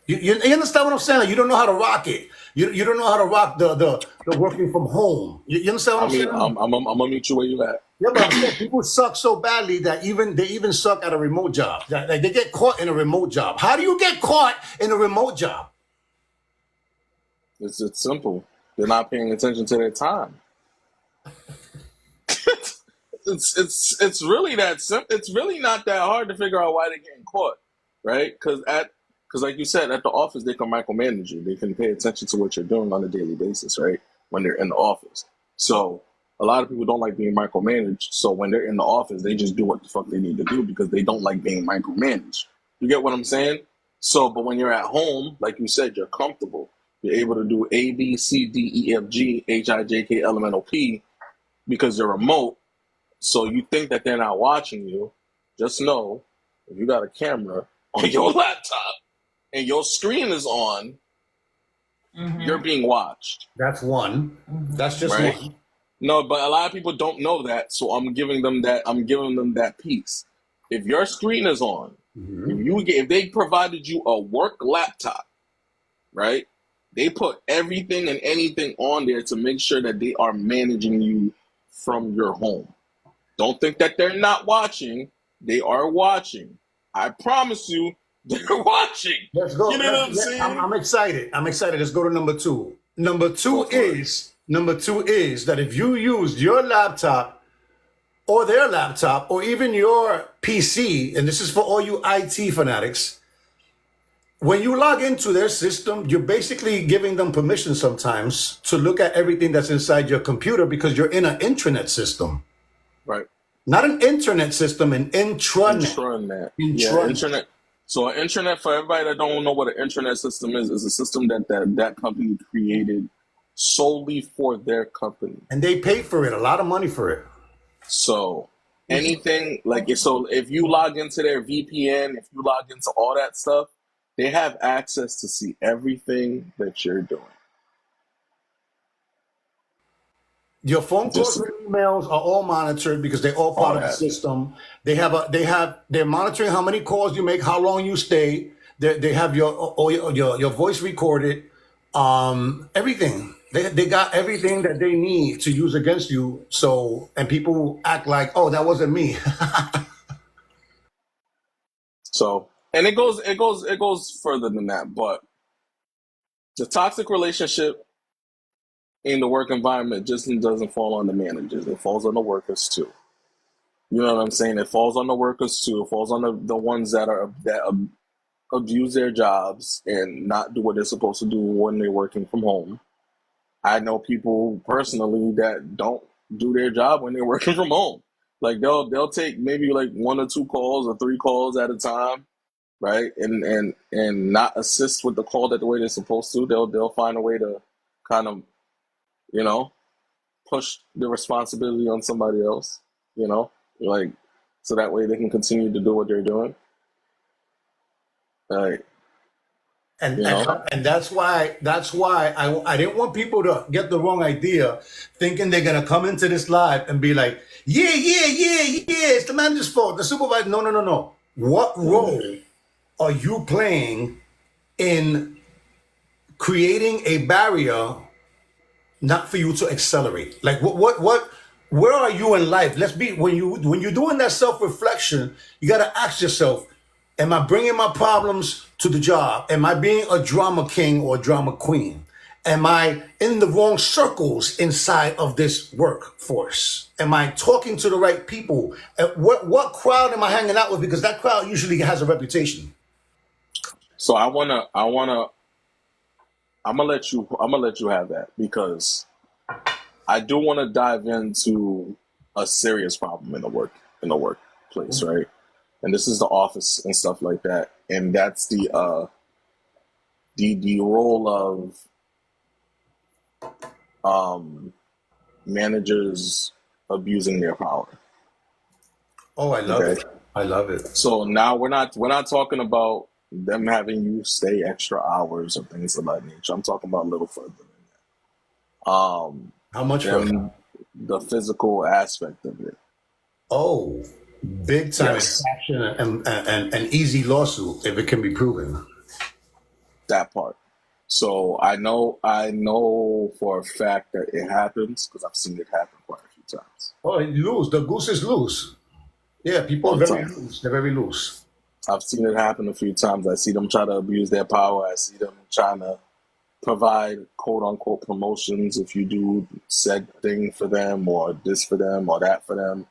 You understand what I'm saying? Like you don't know how to rock it. You don't know how to rock the working from home. You understand what I I'm mean, saying? I'm gonna meet you where you at. Yeah, but I'm saying people suck so badly that they even suck at a remote job. Like they get caught in a remote job. How do you get caught in a remote job? It's simple. They're not paying attention to their time. It's really that simple. It's really not that hard to figure out why they're getting caught, right? Because like you said, at the office they can micromanage you. They can pay attention to what you're doing on a daily basis, right? When they're in the office. So a lot of people don't like being micromanaged. So when they're in the office, they just do what the fuck they need to do because they don't like being micromanaged. You get what I'm saying? So, but when you're at home, like you said, you're comfortable. You're able to do A, B, C, D, E, F, G, H, I, J, K, L, M, N, O, P because you're remote. So you think that they're not watching you. Just know if you got a camera on your laptop and your screen is on, you're being watched. That's one. That's just Right? one. No, but a lot of people don't know that, so I'm giving them that piece. If your screen is on, if they provided you a work laptop, right? They put everything and anything on there to make sure that they are managing you from your home. Don't think that they're not watching. They are watching. I promise you, they're watching. Let's go. You know what I'm saying? I'm excited. I'm excited. Let's go to number two. Number two is that if you used your laptop or their laptop or even your PC, and this is for all you IT fanatics, when you log into their system, you're basically giving them permission sometimes to look at everything that's inside your computer because you're in an intranet system. Right. Not an internet system, an intranet. Intranet. Yeah, internet. So an intranet, for everybody that don't know what an intranet system is a system that company created solely for their company. And they pay for it, a lot of money for it. So anything if you log into their VPN, if you log into all that stuff, they have access to see everything that you're doing. Your phone calls and emails are all monitored because they're all part of the system. They're monitoring how many calls you make, how long you stay. They have your voice recorded, everything. They got everything that they need to use against you. So, and people act like, oh, that wasn't me. So, and it goes further than that, but the toxic relationship in the work environment just doesn't fall on the managers. It falls on the workers too. You know what I'm saying? It falls on the workers too. It falls on the ones that abuse their jobs and not do what they're supposed to do when they're working from home. I know people personally that don't do their job when they're working from home. Like they'll take maybe like 1 or 2 calls or 3 calls at a time, right? And not assist with the call that the way they're supposed to. They'll find a way to kind of, push the responsibility on somebody else, like so that way they can continue to do what they're doing. Like, and that's why I didn't want people to get the wrong idea, thinking they're gonna come into this live and be like, yeah, it's the manager's fault, the supervisor. No. What role are you playing in creating a barrier not for you to accelerate? Like where are you in life? When you're doing that self-reflection, you got to ask yourself, am I bringing my problems to the job? Am I being a drama king or a drama queen? Am I in the wrong circles inside of this workforce? Am I talking to the right people? What crowd am I hanging out with? Because that crowd usually has a reputation. So I'm gonna let you have that because I do want to dive into a serious problem in the workplace, right? And this is the office and stuff like that, and that's the role of managers abusing their power. Oh, I love it. I love it. So now we're not talking about them having you stay extra hours or things of that nature. I'm talking about a little further than that. How much further? The physical aspect of it. Oh, big time infraction and easy lawsuit if it can be proven. That part. So I know for a fact that it happens because I've seen it happen quite a few times. Oh, loose. The goose is loose. Yeah, people are very loose. They're very loose. I've seen it happen a few times. I see them try to abuse their power. I see them trying to provide quote unquote promotions if you do said thing for them or this for them or that for them.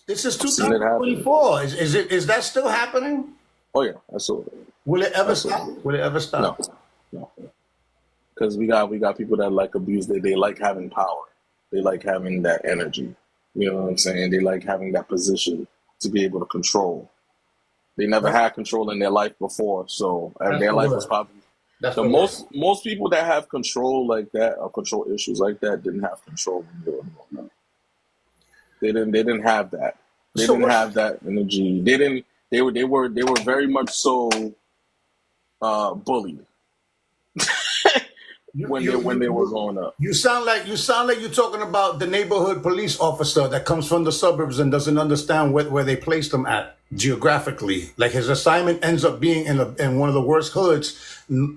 This is 2024. Is that still happening? Oh yeah, absolutely. Will it ever stop? Will it ever stop? No. Because we got people that like abuse. They like having power. They like having that energy. You know what I'm saying? They like having that position to be able to control. They never That's had control in their life before, so that's their the life was word. probably That's the the word. most people that have control like that or control issues like that didn't have control when they were growing up. They didn't have that. They So didn't what? have that energy. They didn't. They were very much so bullied You when they you when you they were you growing up. you sound like you're talking about the neighborhood police officer that comes from the suburbs and doesn't understand where they placed him at geographically. Like his assignment ends up being in one of the worst hoods.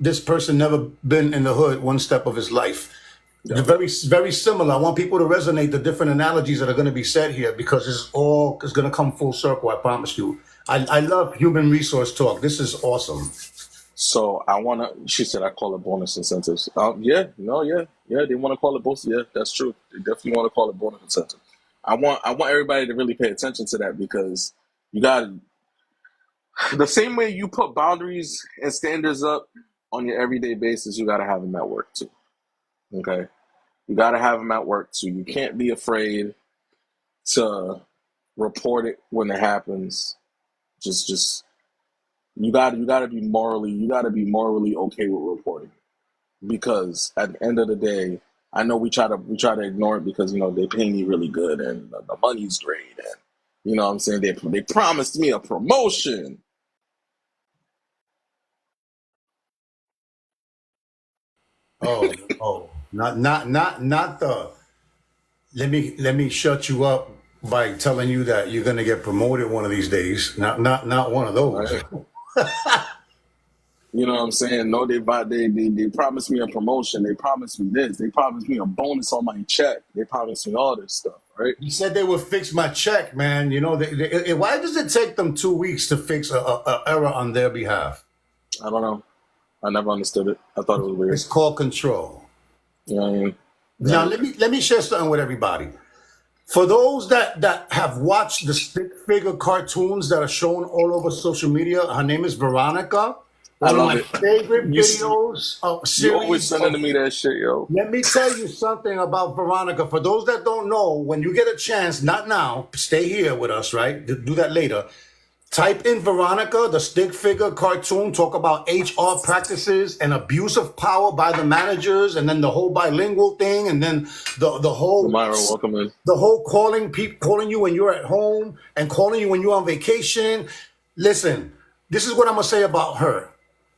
This person never been in the hood one step of his life. They're Yeah. very similar. I want people to resonate the different analogies that are going to be said here because it's going to come full circle. I promise you. I love human resource talk. This is awesome. So I wanna. She said I call it bonus incentives. Yeah, no, yeah, yeah. They want to call it bonus. Yeah, that's true. They definitely want to call it bonus incentive. I want everybody to really pay attention to that because you got the same way you put boundaries and standards up on your everyday basis. You got to have them at work too. Okay, you got to have them at work too. You can't be afraid to report it when it happens. Just you got to be morally okay with reporting because at the end of the day, I know we try to ignore it because they pay me really good and the money's great and what I'm saying they promised me a promotion. Oh, not the. Let me shut you up by telling you that you're gonna get promoted one of these days. Not one of those. Right? You know what I'm saying? No, they promised me a promotion. They promised me this. They promised me a bonus on my check. They promised me all this stuff, right? He said they would fix my check, man. Why does it take them 2 weeks to fix a error on their behalf? I don't know. I never understood it. I thought it was weird. It's called control. You know what I mean? Now Right. let me share something with everybody. For those that have watched the stick figure cartoons that are shown all over social media, her name is Veronica. I One of love my it. favorite You videos of you always series sending of. to me that shit, yo. Let me tell you something about Veronica. For those that don't know, when you get a chance, not now, stay here with us, right? Do that later. Type in Veronica, the stick figure cartoon, talk about HR practices and abuse of power by the managers, and then the whole bilingual thing, and then the whole Myra, welcome in. calling you when you're at home and calling you when you're on vacation. Listen, this is what I'm gonna say about her.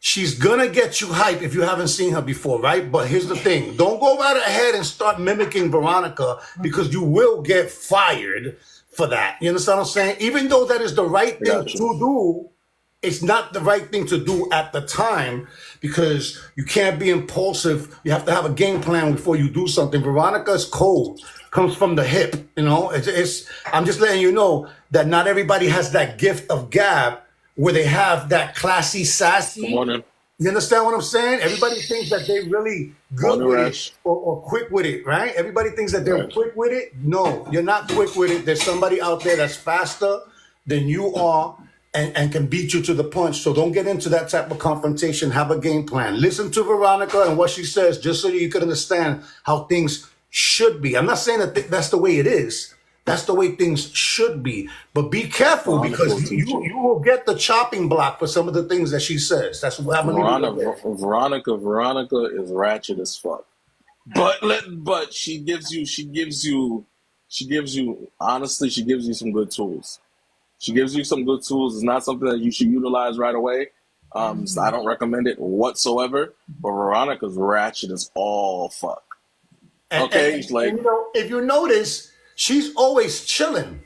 She's gonna get you hype if you haven't seen her before, right? But here's the thing: don't go right ahead and start mimicking Veronica because you will get fired for that. You understand what I'm saying? Even though that is the right I thing got you. to do, it's not the right thing to do at the time because you can't be impulsive. You have to have a game plan before you do something. Veronica's code comes from the hip. I'm just letting you know that not everybody has that gift of gab where they have that classy, Good sassy. morning. You understand what I'm saying? Everybody thinks that they're really good Morning, with it Rash. or quick with it, right? Everybody thinks that they're Right. quick with it. No, you're not quick with it. There's somebody out there that's faster than you are and can beat you to the punch. So don't get into that type of confrontation. Have a game plan. Listen to Veronica and what she says just so you can understand how things should be. I'm not saying that that's the way it is. That's the way things should be. But be careful Veronica because will you, teach you, you. you will get the chopping block for some of the things that she says. That's what I'm going to leave it right there. Veronica is ratchet as fuck. But she gives you honestly she gives you some good tools. She gives you some good tools. It's not something that you should utilize right away. So I don't recommend it whatsoever. But Veronica's ratchet is all fuck. And, and, Okay, and, it's like and if you notice, she's always chilling.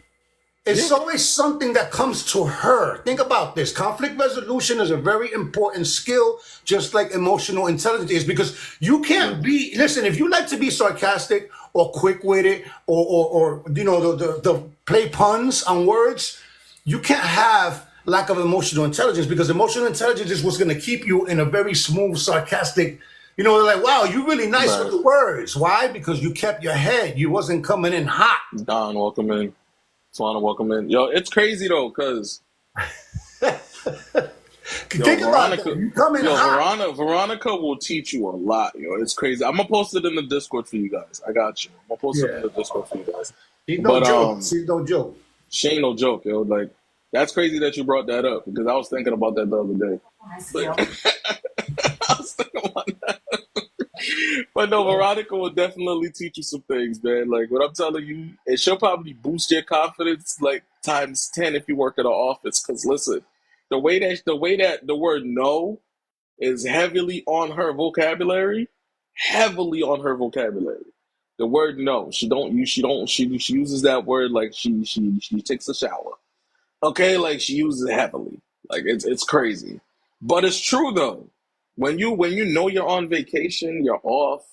yeah, It's always something that comes to her. Think about this. Conflict resolution is a very important skill, just like emotional intelligence is, because you yeah, can't be, listen, if you like to be sarcastic or quick witted or play puns on words, you can't have lack of emotional intelligence because emotional intelligence is what's going to keep you in a very smooth, sarcastic, they're like, wow, you're really nice with right. the words. Why? Because you kept your head. You wasn't coming in hot. Don, welcome in. Swana, welcome in. Yo, it's crazy though, cause Yo, Think about that. Veronica, You come in hot. Veronica will teach you a lot, yo. It's crazy. I'm gonna post it in the Discord for you guys. I got you. I'm gonna post it in Yeah. the Discord for you guys. She's no But joke. She's no joke. she ain't no joke, yo. Like that's crazy that you brought that up because I was thinking about that the other day. Like, I was thinking about that. But no, Veronica will definitely teach you some things, man. Like what I'm telling you, and she'll probably boost your confidence like times 10 if you work at an office. Cause listen, the way that the word no is heavily on her vocabulary. The word no, she uses that word like she takes a shower. Okay, like she uses it heavily. Like it's crazy. But it's true though. When you know you're on vacation, you're off,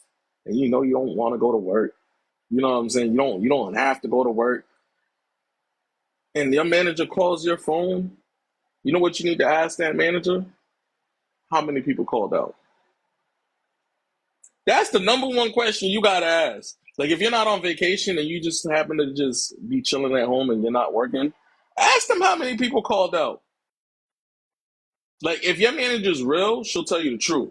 and you know you don't want to go to work. You know what I'm saying? You don't have to go to work. And your manager calls your phone. You know what you need to ask that manager? How many people called out? That's the number one question you gotta ask. Like if you're not on vacation and you just happen to just be chilling at home and you're not working, ask them how many people called out. Like if your manager's real, she'll tell you the truth,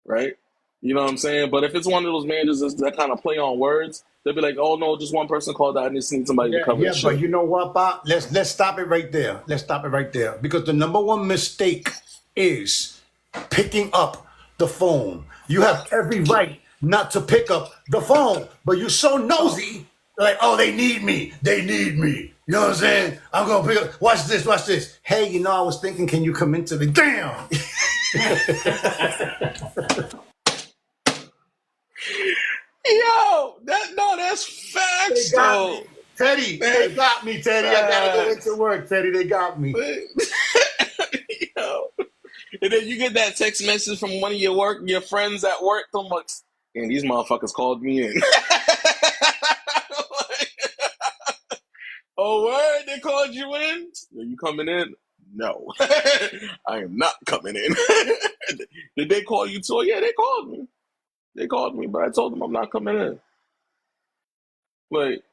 right? You know what I'm saying? But if it's one of those managers that kind of play on words, they'll be like, "Oh no, just one person called out. I just need somebody to Yeah, cover the yeah, but shit." you know what, Bob? Let's stop it right there. Let's stop it right there. Because the number one mistake is picking up the phone. You have every right not to pick up the phone, but you're so nosy, like, oh, they need me. They need me. You know what I'm saying? I'm gonna pick up. Watch this, watch this. Hey, I was thinking, can you come into the damn? Yo, that's They facts got though. me. Teddy, they That's got me, Teddy. I gotta go into facts. work, Teddy. They got me. Yo. And then you get that text message from one of your friends at work. I'm like, and these motherfuckers called me in. Oh, word? They called you in? Are you coming in? No, I am not coming in. Did they call you too? Yeah, they called me. They called me, but I told them I'm not coming in. Like,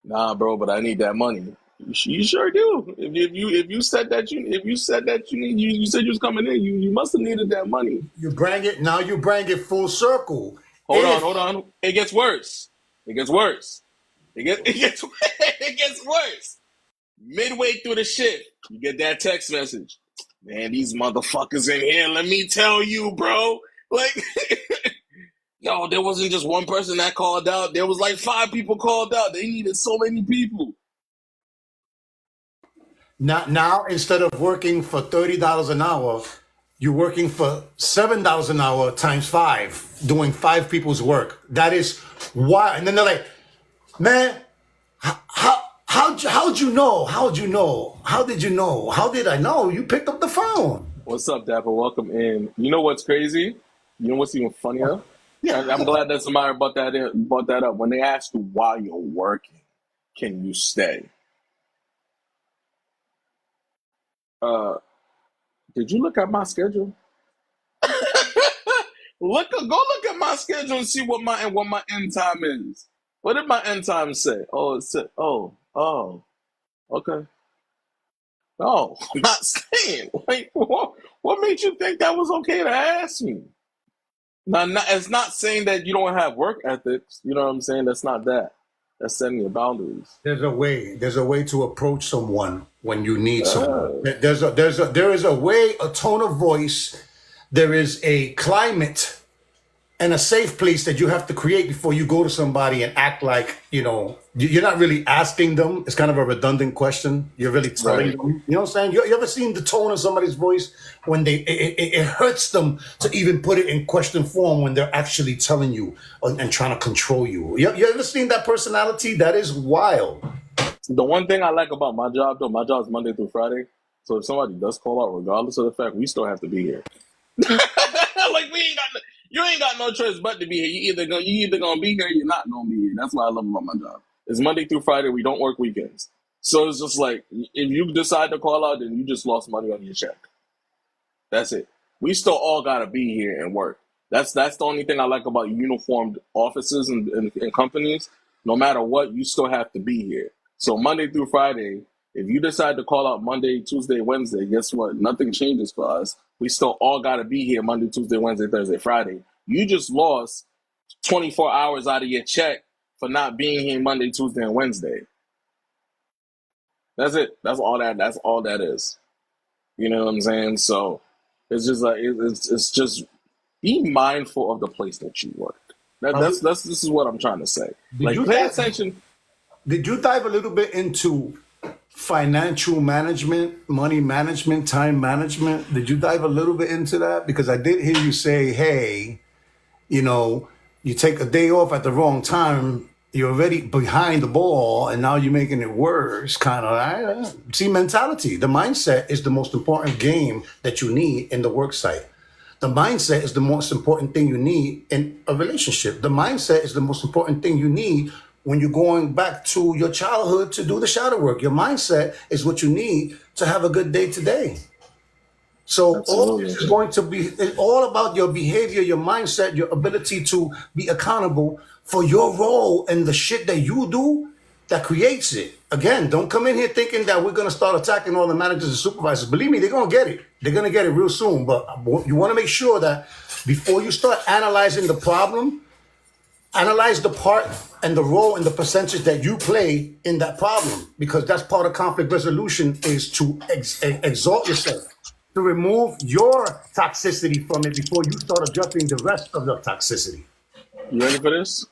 nah, bro, but I need that money. You sure do. If you said you was coming in, you must have needed that money. You bring it now. You bring it full circle. Hold on, If hold on. It gets worse. It gets worse. It gets it gets worse. Midway through the shift, you get that text message. Man, these motherfuckers in here. Let me tell you, bro. Like, yo, there wasn't just one person that called out. There was like 5 people called out. They needed so many people. now instead of working for $30 an hour, you're working for $7 an hour times five, doing five people's work. That is why. And then they're like, man, how'd you know? How'd you know? How did you know? How did I know? You picked up the phone. What's up, Dapper? Welcome in. You know what's crazy? You know what's even funnier? Yeah. I'm glad that somebody brought that up. When they ask you why you're working, can you stay? Uh, did you look at my schedule? Go look at my schedule and see what my end time is. What did my end time say? Oh, it said, okay. No, I'm not saying. Like, what made you think that was okay to ask me? Now, it's not saying that you don't have work ethics. You know what I'm saying? That's not that. That's setting your boundaries. There's a way. There's a way to approach someone when you need someone. Uh, There is a way, a tone of voice. There is a climate and a safe place that you have to create before you go to somebody and act like you're not really asking them. It's kind of a redundant question. You're really telling right. them. You know what I'm saying? You ever seen the tone of somebody's voice when it hurts them to even put it in question form when they're actually telling you and trying to control you? You ever seen that personality? That is wild. The one thing I like about my job, though, my job is Monday through Friday. So if somebody does call out, regardless of the fact, we still have to be here. Like you ain't got no choice but to be here. You either gonna be here, or you're not gonna be here. That's what I love about my job. It's Monday through Friday. We don't work weekends. So it's just like if you decide to call out, then you just lost money on your check. That's it. We still all gotta be here and work. That's the only thing I like about uniformed offices and companies. No matter what, you still have to be here. So Monday through Friday, If you decide to call out Monday, Tuesday, Wednesday, guess what? Nothing changes for us. We still all got to be here Monday, Tuesday, Wednesday, Thursday, Friday. You just lost 24 hours out of your check for not being here Monday, Tuesday, and Wednesday. That's it. That's all that. That's all that is. You know what I'm saying? So it's just like it's just be mindful of the place that you work. That's this is what I'm trying to say. Did Like you pay dive, attention. did you dive a little bit into financial management, money management, time management? Did you dive a little bit into that? Because I did hear you say, hey, you know, you take a day off at the wrong time, you're already behind the ball, and now you're making it worse. Kind of, see, mentality, the mindset is the most important game that you need in the work site. The mindset is the most important thing you need in a relationship. The mindset is the most important thing you need when you're going back to your childhood to do the shadow work. Your mindset is what you need to have a good day today. So all this Absolutely. is going to be it's all about your behavior, your mindset, your ability to be accountable for your role in the shit that you do that creates it. Again, don't come in here thinking that we're going to start attacking all the managers and supervisors. Believe me, they're going to get it. They're going to get it real soon. But you want to make sure that before you start analyzing the problem, analyze the part and the role and the percentage that you play in that problem, because that's part of conflict resolution, is to exalt yourself, to remove your toxicity from it before you start adjusting the rest of the toxicity. You ready for this?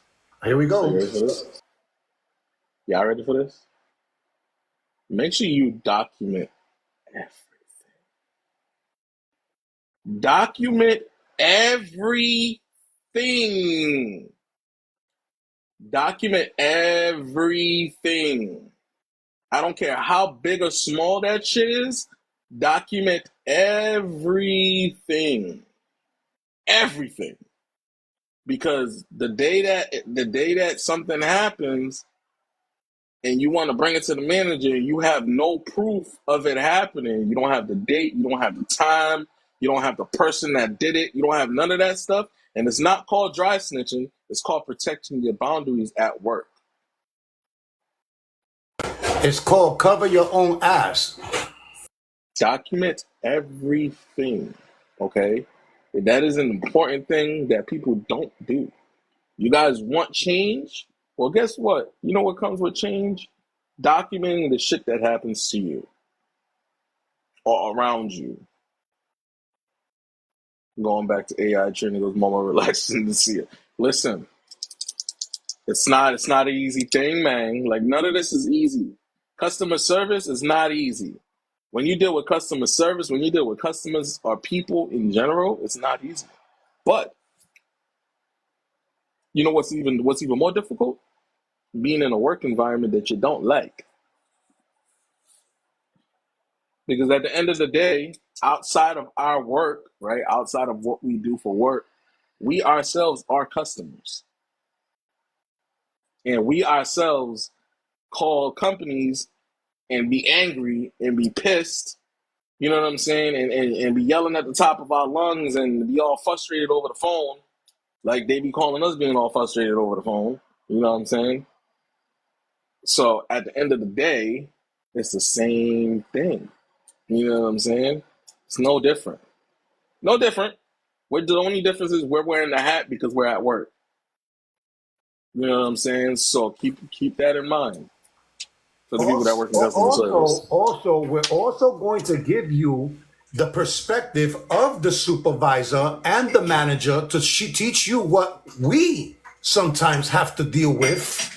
Here we Are you go. ready for this? Y'all ready for this? Make sure you document everything. Document everything. Document everything. I don't care how big or small that shit is. Document everything. Everything. Because the day that something happens and you want to bring it to the manager, you have no proof of it happening. You don't have the date, you don't have the time, you don't have the person that did it, you don't have none of that stuff. And it's not called dry snitching, it's called protecting your boundaries at work. It's called cover your own ass. Document everything, okay? That is an important thing that people don't do. You guys want change? Well, guess what? You know what comes with change? Documenting the shit that happens to you or around you. Going back to AI training, goes more relaxing to see it. Listen, it's not an easy thing, man. Like none of this is easy. Customer service is not easy. When you deal with customer service, when you deal with customers or people in general, it's not easy. But you know what's even more difficult? Being in a work environment that you don't like. Because at the end of the day, outside of our work, right, outside of what we do for work, we ourselves are customers. And we ourselves call companies and be angry and be pissed, you know what I'm saying? And be yelling at the top of our lungs and be all frustrated over the phone, like they be calling us being all frustrated over the phone. You know what I'm saying? So at the end of the day, it's the same thing. You know what I'm saying? It's no different. No different. The only difference is we're wearing the hat because we're at work. You know what I'm saying? So keep that in mind for the people that work in customer service. We're also going to give you the perspective of the supervisor and the manager to teach you what we sometimes have to deal with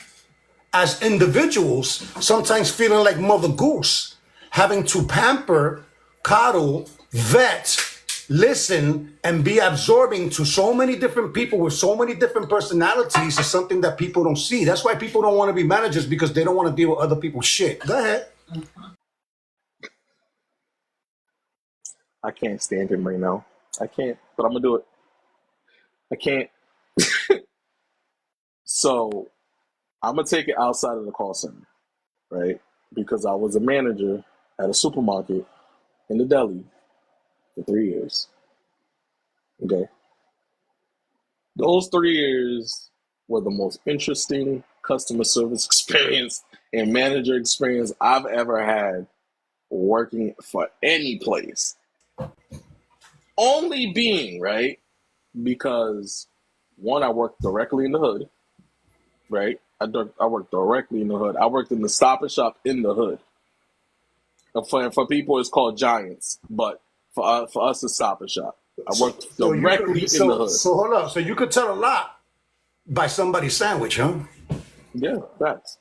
as individuals, sometimes feeling like Mother Goose, having to pamper, coddle, vet, listen, and be absorbing to so many different people with so many different personalities is something that people don't see. That's why people don't want to be managers, because they don't want to deal with other people's shit. Go ahead. I can't stand him right now. I can't, but I'm gonna do it. I can't. So I'm gonna take it outside of the call center, right? Because I was a manager at a supermarket in the deli for 3 years. Okay, those 3 years were the most interesting customer service experience and manager experience I've ever had working for any place. Only being, right? Because one, I worked directly in the hood, right? I worked directly in the hood. I worked in the Stop and Shop in the hood. For people, it's called Giants, but for us, it's Stop and Shop. I So, worked so you directly could, in the so, hood. so hold up. So you could tell a lot by somebody's sandwich, huh? Yeah, facts,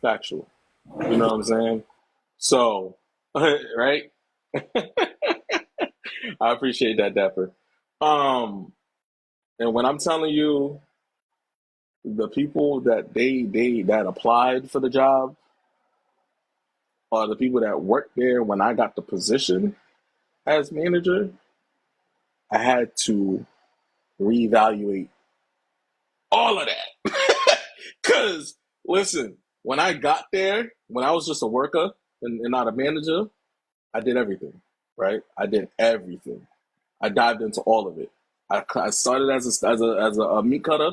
factual. You know what I'm saying? So, right? I appreciate that, Dapper. Um, and when I'm telling you, the people that they that applied for the job are the people that worked there when I got the position as manager, I had to reevaluate all of that. Cause listen, when I got there, when I was just a worker and not a manager, I did everything. Right? I did everything. I dived into all of it. I started as a meat cutter.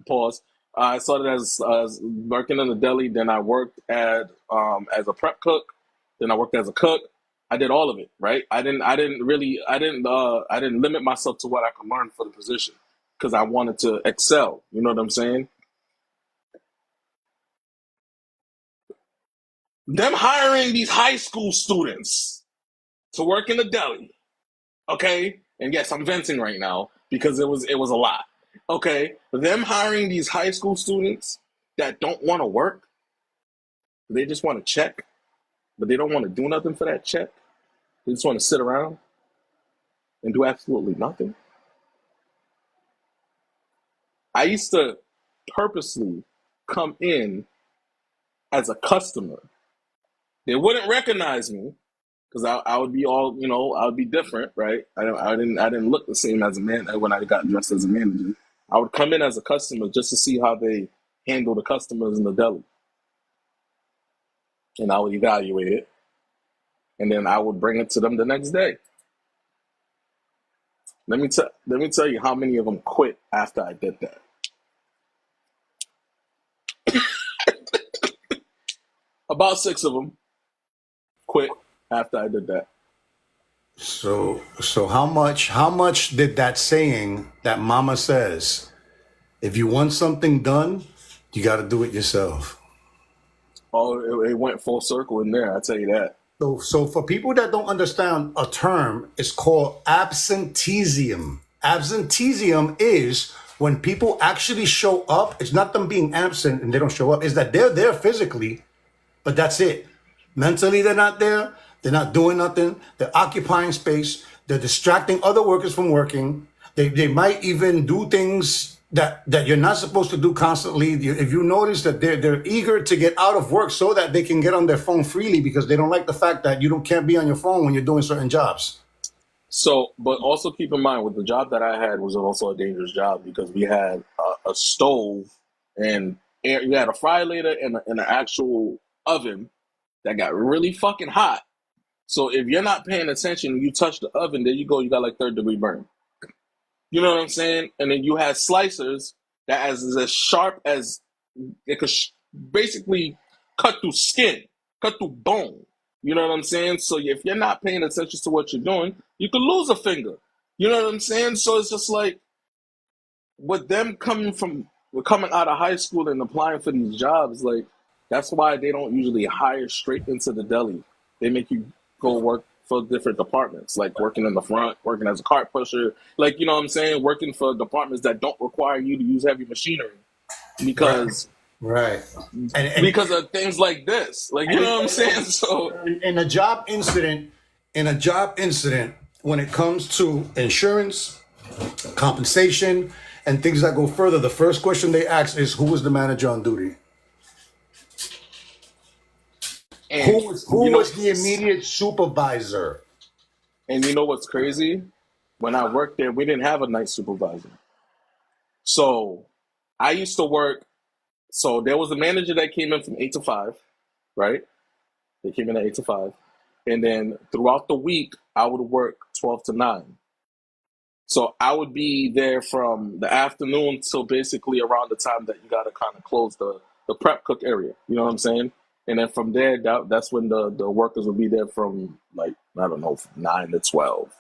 Pause. I started as working in the deli. Then I worked at as a prep cook. Then I worked as a cook. I did all of it. Right. I didn't limit myself to what I could learn for the position because I wanted to excel. You know what I'm saying? Them hiring these high school students to work in the deli. Okay, and yes, I'm venting right now because it was a lot. Okay, them hiring these high school students that don't want to work, they just want to check, but they don't want to do nothing for that check. They just want to sit around and do absolutely nothing. I used to purposely come in as a customer. They wouldn't recognize me because I would be all I would be different, right? I didn't look the same as a man when I got dressed as a manager. I would come in as a customer just to see how they handle the customers in the deli, and I would evaluate it, and then I would bring it to them the next day. Let me tell you how many of them quit after I did that. About six of them quit after I did that. So how much did that saying that mama says, if you want something done, you got to do it yourself. Oh, it went full circle in there. I tell you that. So for people that don't understand a term, it's called absenteeism. Absenteeism is when people actually show up. It's not them being absent and they don't show up. It's that they're there physically, but that's it. Mentally, they're not there. They're not doing nothing. They're occupying space. They're distracting other workers from working. They might even do things that you're not supposed to do constantly. If you notice that they're eager to get out of work so that they can get on their phone freely because they don't like the fact that you don't can't be on your phone when you're doing certain jobs. So, but also keep in mind with the job that I had was also a dangerous job because we had a stove and you had a fry later and an actual oven that got really fucking hot. So if you're not paying attention, you touch the oven, there you go, you got like third degree burn. You know what I'm saying? And then you had slicers that is as sharp as it could basically cut through skin, cut through bone. You know what I'm saying? So if you're not paying attention to what you're doing, you could lose a finger. You know what I'm saying? So it's just like with them coming out of high school and applying for these jobs, like that's why they don't usually hire straight into the deli. They make you go work for different departments, like working in the front, working as a cart pusher, like you know what I'm saying, working for departments that don't require you to use heavy machinery Right. because Right. And because of things like this. Like you and, know what I'm saying? So in a job incident, when it comes to insurance, compensation, and things that go further, the first question they ask is who was the manager on duty? and Who was the immediate supervisor? and you know what's crazy? When I worked there, we didn't have a night supervisor. So I used to work. So there was a manager that came in from 8 to 5, right? They came in at 8 to 5, and then throughout the week I would work 12 to 9. So I would be there from the afternoon till basically around the time that you got to kind of close the prep cook area. You know what I'm saying? And then from there, that's when the workers would be there from like, I don't know, from 9 to 12.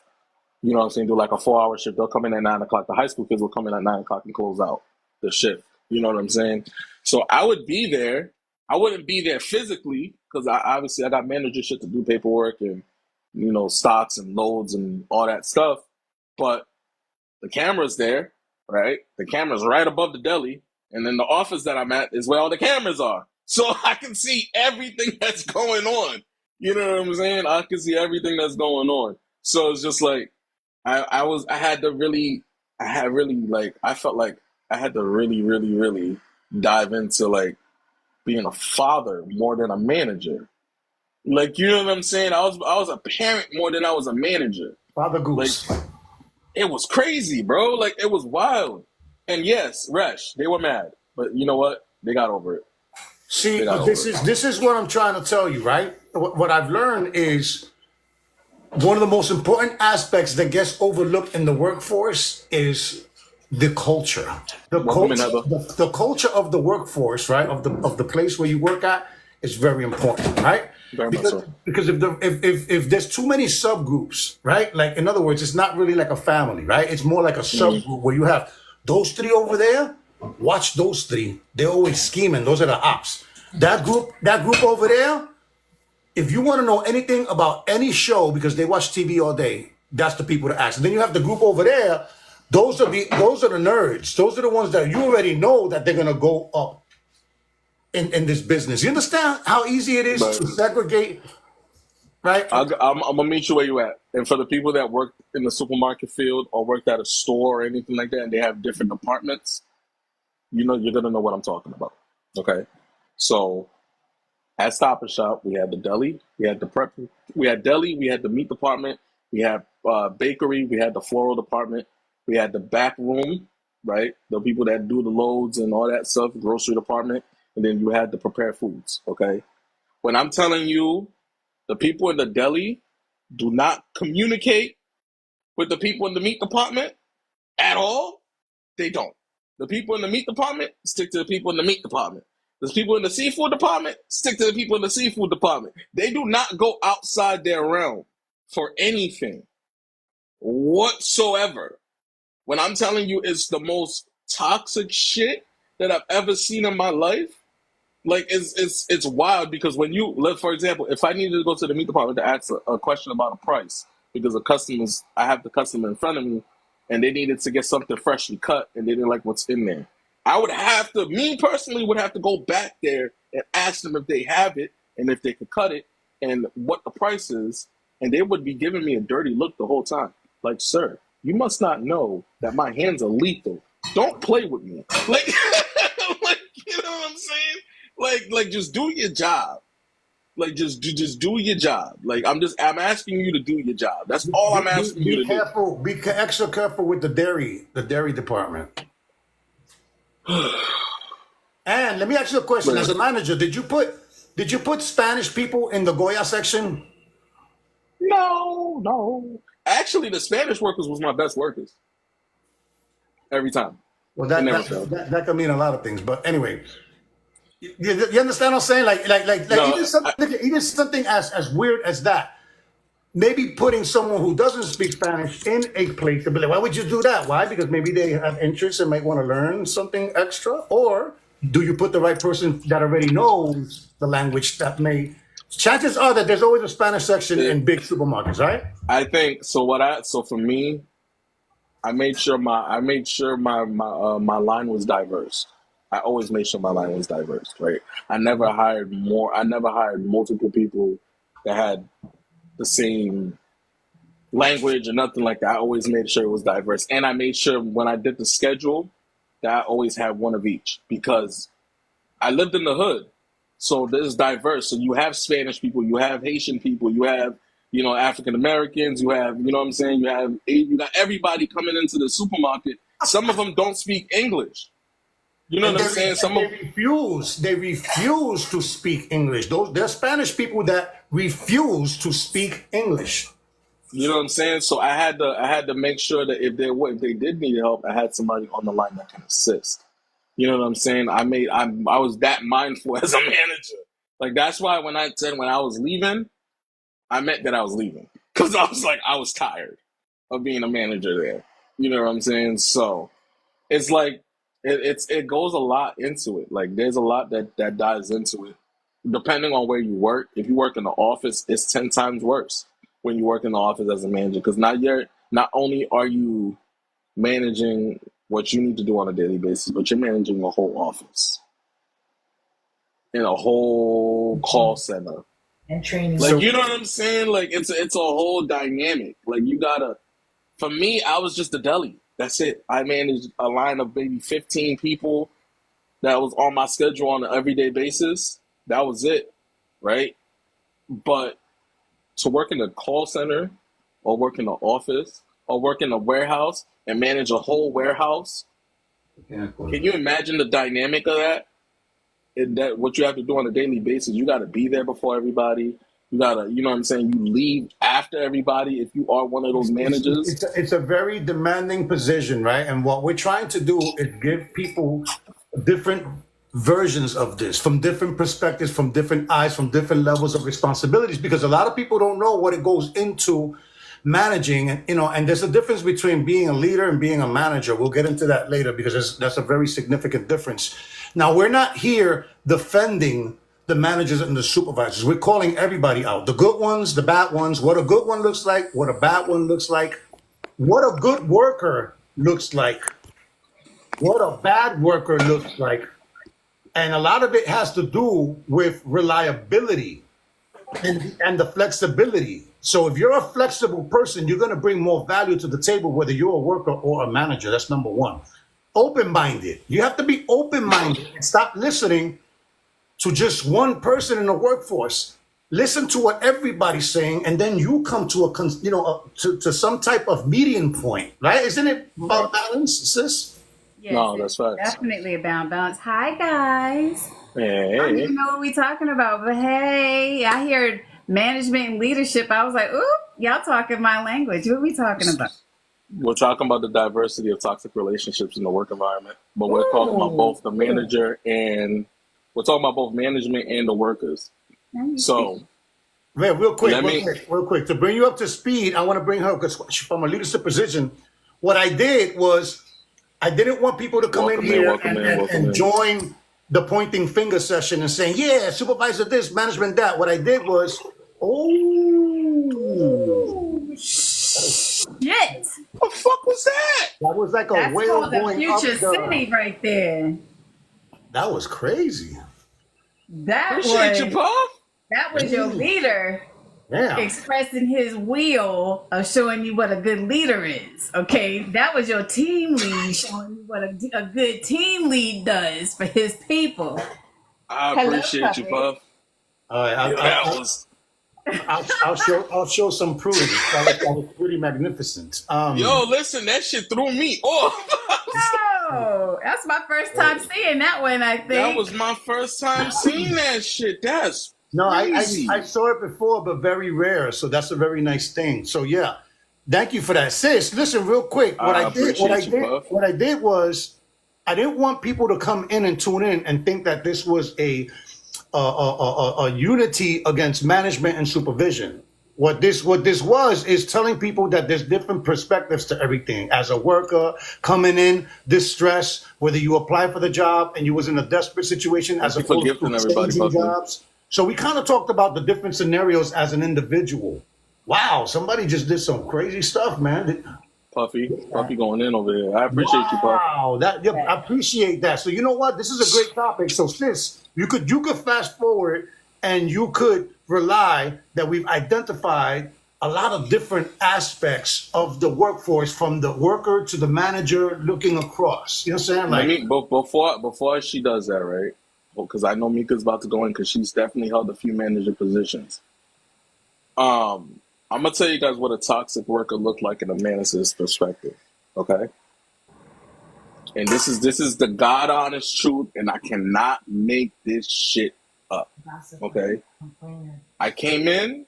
You know what I'm saying? Do like a 4 hour shift. They'll come in at 9 o'clock. The high school kids will come in at 9 o'clock and close out the shift. You know what I'm saying? So I would be there. I wouldn't be there physically because I got manager shit to do, paperwork and stocks and loads and all that stuff. But the camera's there, right? The camera's right above the deli, and then the office that I'm at is where all the cameras are, so I can see everything that's going on. You know what I'm saying? I can see everything that's going on. So it's just like I felt like I had to really, really, really dive into like being a father more than a manager. Like, you know what I'm saying? I was a parent more than I was a manager. Father Like, Goose. it was crazy, bro. Like, it was wild. And yes, Resh, they were mad, but you know what? They got over it. See, They got this over it. is this is what I'm trying to tell you, right? What I've learned is one of the most important aspects that gets overlooked in the workforce is the culture. The Welcome in, culture, Heather. the culture of the workforce, right? Of the place where you work at is very important, right? Very much Because so. because if there's too many subgroups, right? Like in other words, it's not really like a family, right? It's more like a subgroup where you have those three over there. Watch those three. They're always scheming. Those are the ops. That group over there, if you want to know anything about any show because they watch TV all day, that's the people to ask. And then you have the group over there. Those are the nerds. Those are the ones that you already know that they're gonna go up in this business. You understand how easy it is But to segregate, right? I'm gonna meet you where you at. And for the people that work in the supermarket field or worked at a store or anything like that, and they have different departments, you're gonna know what I'm talking about. Okay, so at Stop and Shop, we had the deli, we had the prep, we had deli, we had the meat department, we had bakery, we had the floral department, we had the back room, right? The people that do the loads and all that stuff, grocery department, and then you had the prepared foods. Okay, when I'm telling you, the people in the deli do not communicate with the people in the meat department at all. They don't. The people in the meat department stick to the people in the meat department. The people in the seafood department stick to the people in the seafood department. They do not go outside their realm for anything whatsoever. When I'm telling you it's the most toxic shit that I've ever seen in my life, like it's wild because when you look, for example, if I needed to go to the meat department to ask a question about a price because I have the customer in front of me and they needed to get something freshly cut and they didn't like what's in there, me personally would have to go back there and ask them if they have it and if they could cut it and what the price is, and they would be giving me a dirty look the whole time. Like, sir, you must not know that my hands are lethal. Don't play with me. Like, like, you know what I'm saying? Like, just do your job. Like, just do your job. Like, I'm asking you to do your job. That's all I'm asking you Be to do. careful. Extra careful with the dairy department. And let me ask you a question. As a manager, did you put Spanish people in the Goya section? No, no. Actually, the Spanish workers was my best workers every time. Well, It that never that failed. that can mean a lot of things. But anyway, you understand what I'm saying? Like No, even something as weird as that. Maybe putting someone who doesn't speak Spanish in a place to be like, why would you do that? Why? Because maybe they have interest and might want to learn something extra. Or do you put the right person that already knows the language that may? Chances are that there's always a Spanish section in big supermarkets, right? I think so. So for me, I made sure my line was diverse. I always made sure my line was diverse, right? I never hired multiple people that had the same language or nothing like that. I always made sure it was diverse. And I made sure when I did the schedule that I always had one of each because I lived in the hood. So this is diverse. So you have Spanish people, you have Haitian people, you have, African Americans, you have, you know what I'm saying? You got everybody coming into the supermarket. Some of them don't speak English. You know And what I'm saying? they refuse to speak English. There's Spanish people that refuse to speak English. You know what I'm saying? So I had to make sure that if they did need help, I had somebody on the line that can assist. You know what I'm saying? I was that mindful as a manager. Like that's why when I said when I was leaving, I meant that I was leaving because I was like I was tired of being a manager there. You know what I'm saying? So it's like it goes a lot into it. Like there's a lot that dives into it. Depending on where you work, if you work in the office, it's 10 times worse when you work in the office as a manager because not only are you managing what you need to do on a daily basis, but you're managing a whole office in a whole call center. And training. Like So you know what I'm saying? Like it's a whole dynamic. Like you gotta. For me, I was just a deli. That's it. I managed a line of maybe 15 people that was on my schedule on an everyday basis. That was it, right? But to work in a call center or work in an office or work in a warehouse and manage a whole warehouse, can you imagine the dynamic of that? That what you have to do on a daily basis, you got to be there before everybody. You gotta, you know what I'm saying. You leave after everybody if you are one of those managers. it's a very demanding position, right? And what we're trying to do is give people different versions of this from different perspectives, from different eyes, from different levels of responsibilities, because a lot of people don't know what it goes into managing. And and there's a difference between being a leader and being a manager. We'll get into that later because that's a very significant difference. Now, we're not here defending the managers and the supervisors. We're calling everybody out, the good ones, the bad ones, what a good one looks like, what a bad one looks like, what a good worker looks like, what a bad worker looks like. And a lot of it has to do with reliability and the flexibility. So if you're a flexible person, you're going to bring more value to the table, whether you're a worker or a manager. That's number one. Open-minded. You have to be open-minded and stop listening to just one person in the workforce. Listen to what everybody's saying, and then you come to to some type of median point, right? Isn't it about balance, sis? Yes, No, it's that's facts. definitely about balance. Hi guys. I don't Hey, even know what we talking about, but hey, I heard management and leadership. I was like, ooh, y'all talking my language. What are we talking about? we're talking about the diversity of toxic relationships in the work environment, but we're talking about Ooh, both the manager and we're talking about both management and the workers. now you speak. So Wait, real quick, let real me quick, real quick. To bring you up to speed, I want to bring her because from a leadership position. What I did was I didn't want people to come in welcome in, here welcome in, welcome and in. join the pointing finger session and saying, yeah, supervisor this, management that. What I did was, oh, Ooh, shit. What the fuck was that? that was like a That's whale called the going up future the. city right there. That was crazy. That Appreciate you, was Puff. that was your leader Yeah. expressing his will of showing you what a good leader is. Okay, that was your team lead showing you what a good team lead does for his people. I Hello, appreciate you, puppet. Puff. All right. Yo, that was I'll show some proof. That was pretty magnificent. yo. Listen, that shit threw me off. Oh, that's my first time seeing that one. I That think. was my first time seeing that shit. That's No, I crazy. saw it before, but very rare. So that's a very nice thing. So yeah, thank you for that, sis. Listen, real quick. What I I did, what I appreciate you, did, Puff. what I did was, I didn't want people to come in and tune in and think that this was a unity against management and supervision. What this was is telling people that there's different perspectives to everything. As a worker coming in, distress, whether you apply for the job and you was in a desperate situation Thank as you for opposed gifting to everybody, changing Puffy. jobs. So we kind of talked about the different scenarios as an individual. Wow, somebody just did some crazy stuff, man. Puffy going in over here. I appreciate you, Puff. Wow, yeah, I appreciate that. So you know what? This is a great topic. So sis, you could fast forward and you could rely that we've identified a lot of different aspects of the workforce from the worker to the manager looking across. You know what I'm saying? Let Like, me before she does that, right? Because I know Mika's about to go in because she's definitely held a few manager positions. I'm gonna tell you guys what a toxic worker looked like in a manager's perspective. Okay, and this is the God honest truth, and I cannot make this shit up. Okay, I came in.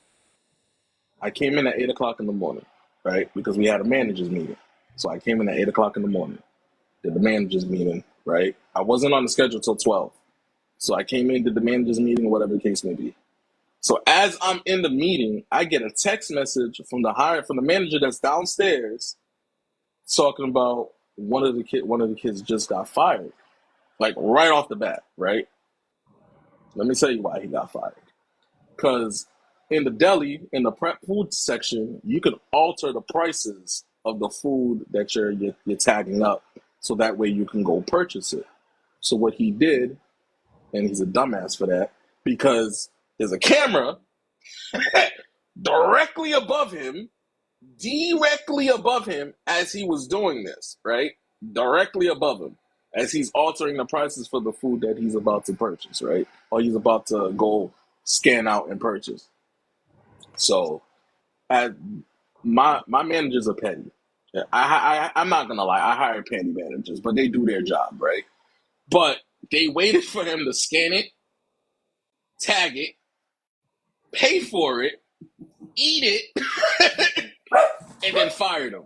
I came in at 8 o'clock in the morning, right? Because we had a managers meeting. So I came in at 8 o'clock in the morning, did the managers meeting, right? I wasn't on the schedule till 12. So I came in, did the managers meeting, whatever the case may be. So as I'm in the meeting, I get a text message from the manager that's downstairs talking about one of the kids just got fired. Like right off the bat, right? Let me tell you why he got fired. Because in the deli, in the prep food section, you can alter the prices of the food that you're tagging up, so that way you can go purchase it. So what he did, and he's a dumbass for that, because there's a camera directly above him, as he was doing this, right? Directly above him, as he's altering the prices for the food that he's about to purchase, right? Or he's about to go scan out and purchase. So, at my managers are petty. I'm not gonna lie, I hired petty managers, but they do their job, right? But they waited for him to scan it, tag it, pay for it, eat it, and then fired him.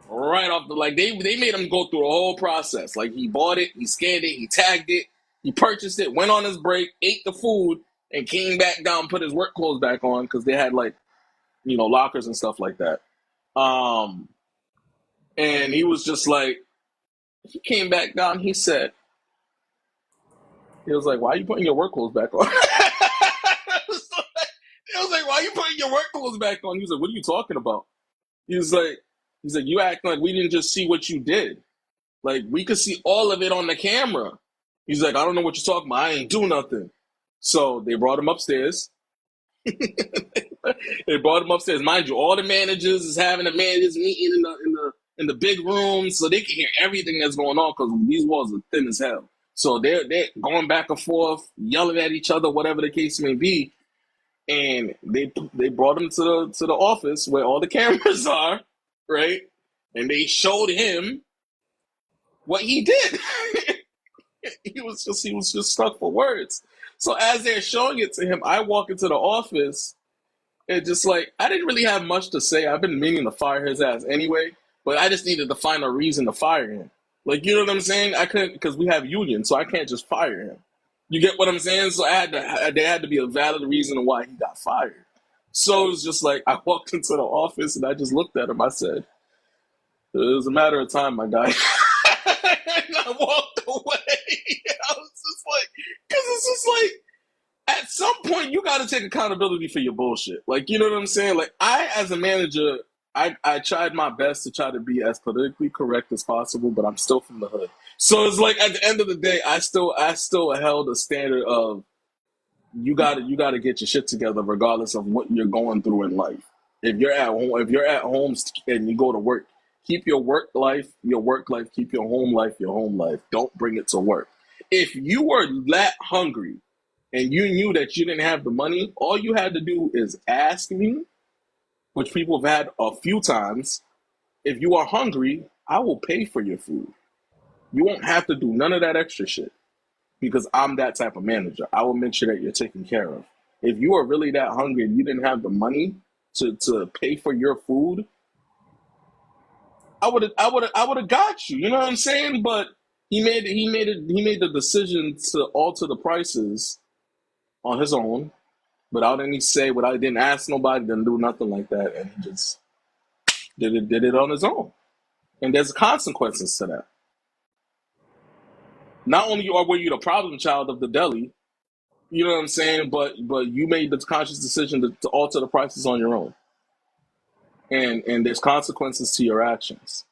Right off they made him go through the whole process. Like he bought it, he scanned it, he tagged it, he purchased it, went on his break, ate the food, and came back down, put his work clothes back on because they had lockers and stuff like that. And he was just like, he came back down. He was like, "Why are you putting your work clothes back on?" It was like, "Why are you putting your work clothes back on?" He was like, "What are you talking about?" He was like, "You act like we didn't just see what you did. Like we could see all of it on the camera." He's like, "I don't know what you're talking about. I ain't do nothing." So they brought him upstairs. They brought him upstairs. Mind you, all the managers is having a managers meeting in the big room, so they can hear everything that's going on because these walls are thin as hell. So they're going back and forth, yelling at each other, whatever the case may be. And they brought him to the office where all the cameras are, right? And they showed him what he did. He was just stuck for words. So as they're showing it to him, I walk into the office and just I didn't really have much to say. I've been meaning to fire his ass anyway, but I just needed to find a reason to fire him. Like, you know what I'm saying? I couldn't, because we have unions, so I can't just fire him. You get what I'm saying? So there had to be a valid reason why he got fired. So it was just I walked into the office and I just looked at him. I said, "It was a matter of time, my guy." And I walked away. I was just because it's just at some point you got to take accountability for your bullshit. You know what I'm saying? I, as a manager, I tried my best to try to be as politically correct as possible, but I'm still from the hood. So it's at the end of the day, I still held a standard of you gotta get your shit together regardless of what you're going through in life. If you're at home and you go to work, keep your work life, keep your home life. Don't bring it to work. If you were that hungry and you knew that you didn't have the money, all you had to do is ask me, which people have had a few times. If you are hungry, I will pay for your food. You won't have to do none of that extra shit because I'm that type of manager. I will make sure that you're taken care of. If you are really that hungry and you didn't have the money to pay for your food, I would have got you. You know what I'm saying? But he made the decision to alter the prices on his own without any say, without didn't ask nobody, didn't do nothing like that, and he just did it on his own. And there's consequences to that. Not only were you the problem child of the deli, you know what I'm saying, but you made the conscious decision to alter the prices on your own. And there's consequences to your actions.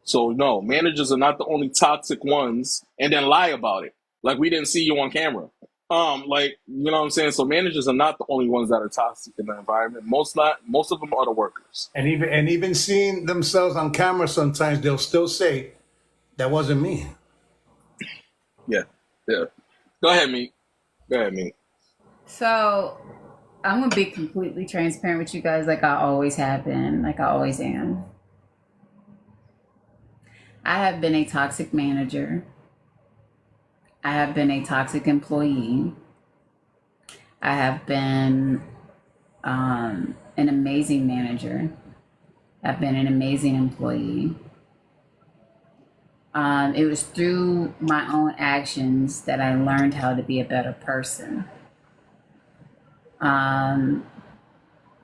So no, managers are not the only toxic ones and then lie about it. Like we didn't see you on camera. You know what I'm saying? So managers are not the only ones that are toxic in the environment. Most of them are the workers. And even seeing themselves on camera, sometimes they'll still say, "That wasn't me." Yeah. Yeah. Go ahead, me. So I'm gonna be completely transparent with you guys, like I always have been, like I always am. I have been a toxic manager. I have been a toxic employee. I have been an amazing manager. I've been an amazing employee. It was through my own actions that I learned how to be a better person. Um,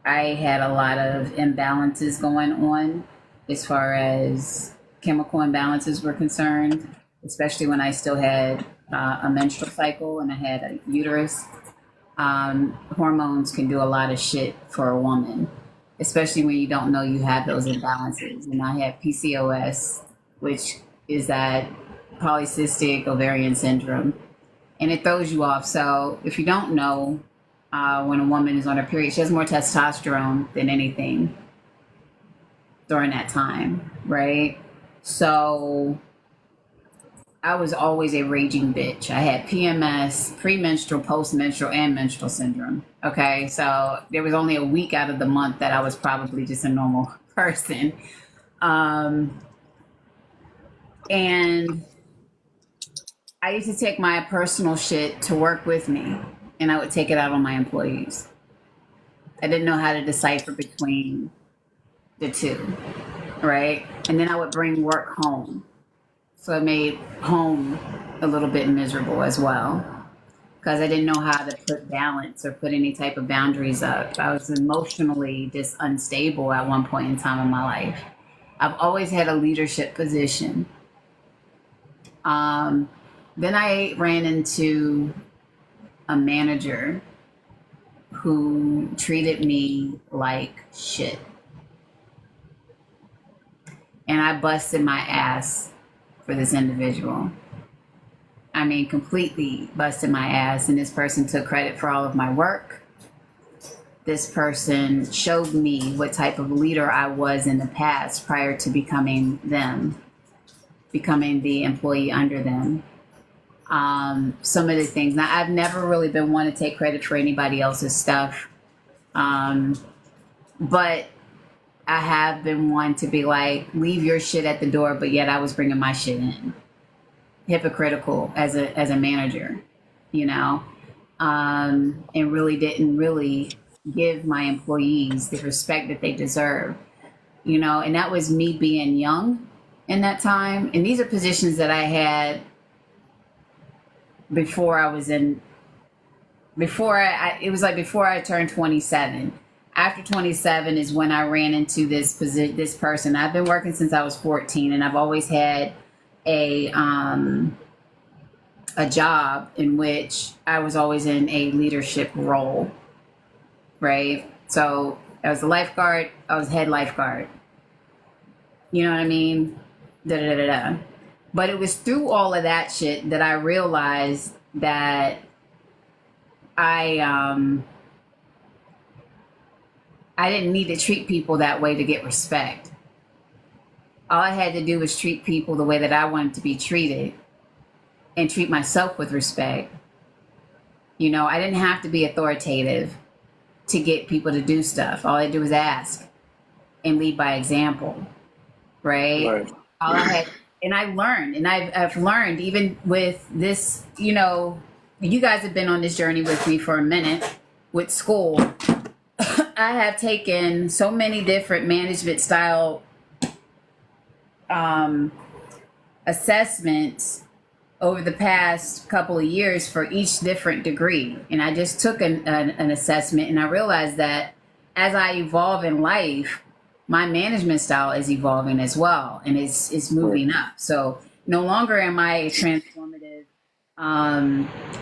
I had a lot of imbalances going on as far as chemical imbalances were concerned, especially when I still had a menstrual cycle and I had a uterus. Hormones can do a lot of shit for a woman, especially when you don't know you have those imbalances. And I had PCOS, which is that polycystic ovarian syndrome, and it throws you off. So if you don't know, when a woman is on her period, she has more testosterone than anything during that time, right? So I was always a raging bitch. I had PMS, premenstrual, postmenstrual, and menstrual syndrome. Okay, so there was only a week out of the month that I was probably just a normal person. And I used to take my personal shit to work with me, and I would take it out on my employees. I didn't know how to decipher between the two, right? And then I would bring work home. So it made home a little bit miserable as well, because I didn't know how to put balance or put any type of boundaries up. I was emotionally just unstable at one point in time in my life. I've always had a leadership position. Then I ran into a manager who treated me like shit. And I busted my ass for this individual. I mean, completely busted my ass. And this person took credit for all of my work. This person showed me what type of leader I was in the past prior to becoming the employee under them. Some of the things. Now, I've never really been one to take credit for anybody else's stuff. But I have been one to be like, leave your shit at the door, but yet I was bringing my shit in. Hypocritical as a manager, you know, and really didn't really give my employees the respect that they deserve, you know, and that was me being young in that time. And these are positions that I had before I turned 27. After 27 is when I ran into this person. I've been working since I was 14, and I've always had a job in which I was always in a leadership role, right? So I was the lifeguard, I was head lifeguard. You know what I mean? But it was through all of that shit that I realized that I didn't need to treat people that way to get respect. All I had to do was treat people the way that I wanted to be treated and treat myself with respect. You know, I didn't have to be authoritative to get people to do stuff. All I had to do was ask and lead by example, right? All I had, and I learned, and I've learned even with this, you know, you guys have been on this journey with me for a minute with school. I have taken so many different management style assessments over the past couple of years for each different degree. And I just took an assessment, and I realized that as I evolve in life, my management style is evolving as well, and it's moving up. So no longer am I a transformative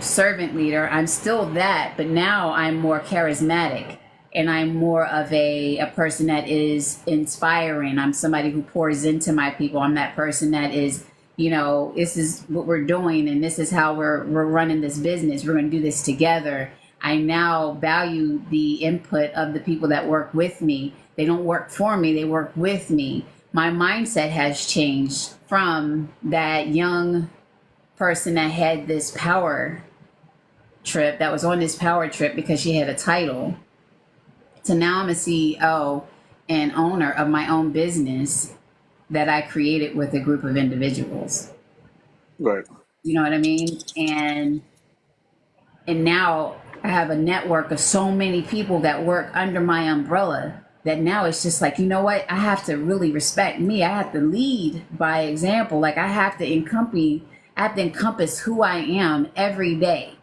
servant leader. I'm still that, but now I'm more charismatic. And I'm more of a person that is inspiring. I'm somebody who pours into my people. I'm that person that is, you know, this is what we're doing, and this is how we're running this business. We're going to do this together. I now value the input of the people that work with me. They don't work for me, they work with me. My mindset has changed from that young person that had this power trip, that was on this power trip because she had a title, to now I'm a CEO and owner of my own business that I created with a group of individuals. Right. You know what I mean? And now I have a network of so many people that work under my umbrella that now it's just like, you know what? I have to really respect me. I have to lead by example. Like I have to encompass who I am every day.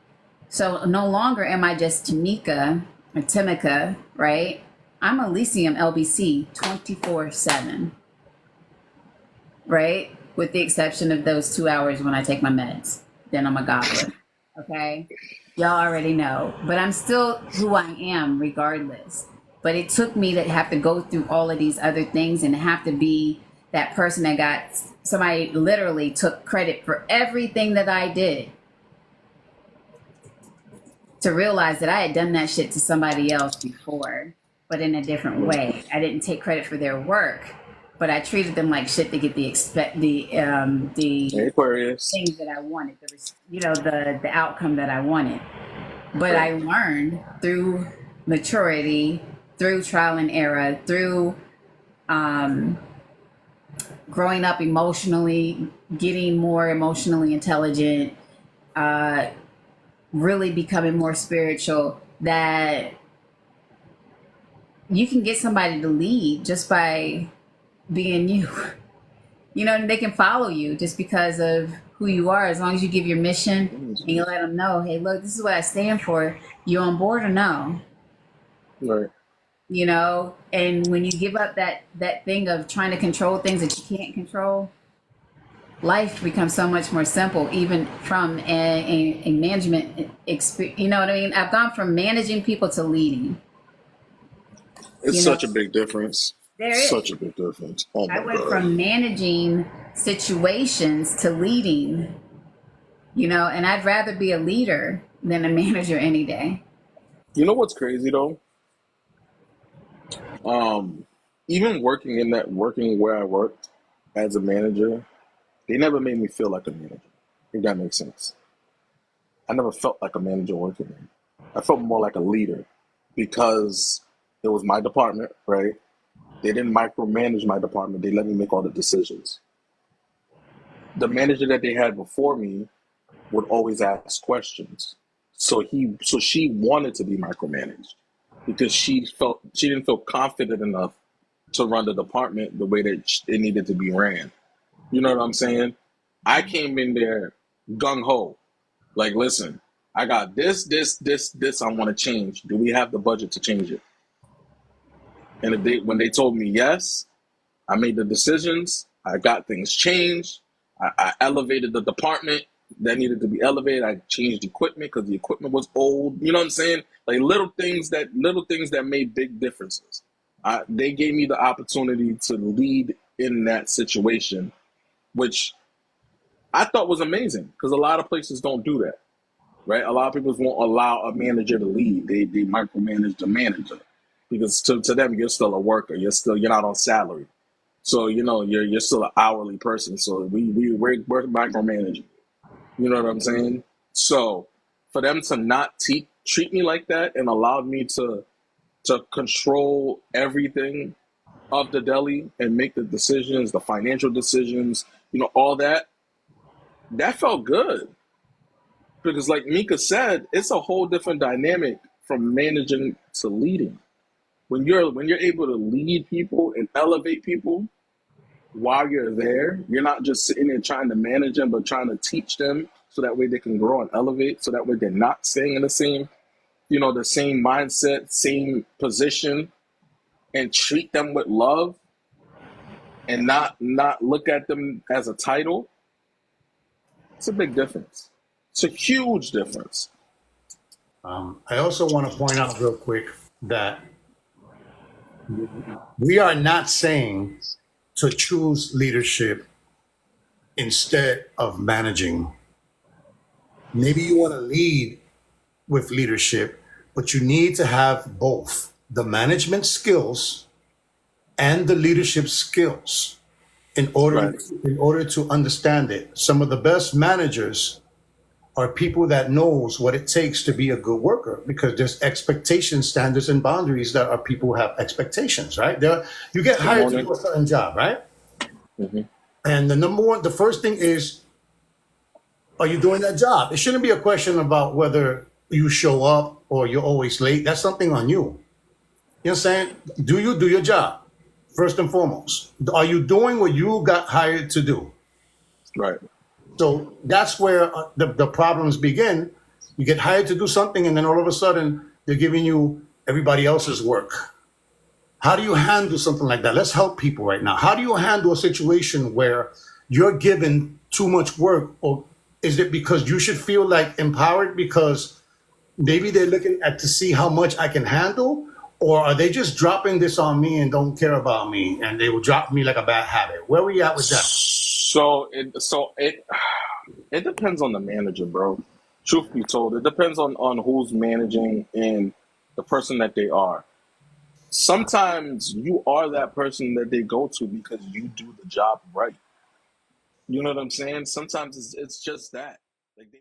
So no longer am I just Tamika or Timika, right? I'm Elysium LBC 24/7, right? With the exception of those 2 hours when I take my meds. Then I'm a gobbler. Okay? Y'all already know. But I'm still who I am regardless. But it took me to have to go through all of these other things and have to be that person that got somebody literally took credit for everything that I did, to realize that I had done that shit to somebody else before, but in a different way. I didn't take credit for their work, but I treated them like shit to get the Hey, Aquarius. things that I wanted, the outcome that I wanted. But I learned through maturity, through trial and error, through growing up emotionally, getting more emotionally intelligent, really becoming more spiritual, that you can get somebody to lead just by being you. You know, and they can follow you just because of who you are, as long as you give your mission and you let them know, hey, look, this is what I stand for. You on board or no? Right. You know, and when you give up that thing of trying to control things that you can't control, life becomes so much more simple, even from a management experience. You know what I mean? I've gone from managing people to leading. It's You such a know, big difference. there Such is. a big difference. Oh I my went God. from managing situations to leading, and I'd rather be a leader than a manager any day. You know what's crazy though? Um, Even working where I worked as a manager, they never made me feel like a manager, if that makes sense. I never felt like a manager working there. I felt more like a leader because it was my department, right? They didn't micromanage my department. They let me make all the decisions. The manager that they had before me would always ask questions. So she wanted to be micromanaged because she didn't feel confident enough to run the department the way that it needed to be ran. You know what I'm saying? I came in there gung ho, like, listen, I got this I want to change. Do we have the budget to change it? And when they told me yes, I made the decisions. I got things changed. I elevated the department that needed to be elevated. I changed equipment because the equipment was old. You know what I'm saying? Like little things that made big differences. They gave me the opportunity to lead in that situation, which I thought was amazing because a lot of places don't do that, right? A lot of people won't allow a manager to lead. They micromanage the manager because to them you're still a worker. You're not on salary. So you're still an hourly person. So we're micromanaging. You know what I'm saying? So for them to not treat me like that and allow me to control everything of the deli and make the decisions, the financial decisions, all that felt good. Because like Mika said, it's a whole different dynamic from managing to leading. When you're able to lead people and elevate people, while you're there, you're not just sitting there trying to manage them, but trying to teach them so that way they can grow and elevate. So that way they're not staying in the same mindset, same position, and treat them with love and not look at them as a title. It's a big difference. It's a huge difference. I also want to point out real quick that we are not saying to choose leadership instead of managing. Maybe you want to lead with leadership, but you need to have both the management skills and the leadership skills in order Right. in order to understand it. Some of the best managers are people that knows what it takes to be a good worker because there's expectation standards and boundaries that are people who have expectations, right? You get Good hired to morning. do a certain job, right? Hmm. And the first thing is, are you doing that job? It shouldn't be a question about whether you show up or you're always late, that's something on you. You know what I'm saying? Do you do your job first and foremost? Are you doing what you got hired to do? Right. So that's where the problems begin. You get hired to do something, and then all of a sudden they're giving you everybody else's work. How do you handle something like that? Let's help people right now. How do you handle a situation where you're given too much work, or is it because you should feel like empowered because maybe they're looking at to see how much I can handle, or are they just dropping this on me and don't care about me, and they will drop me like a bad habit? Where we at with that? So it depends on the manager, bro. Truth be told, it depends on who's managing and the person that they are. Sometimes you are that person that they go to because you do the job right. You know what I'm saying? Sometimes it's just that. Like they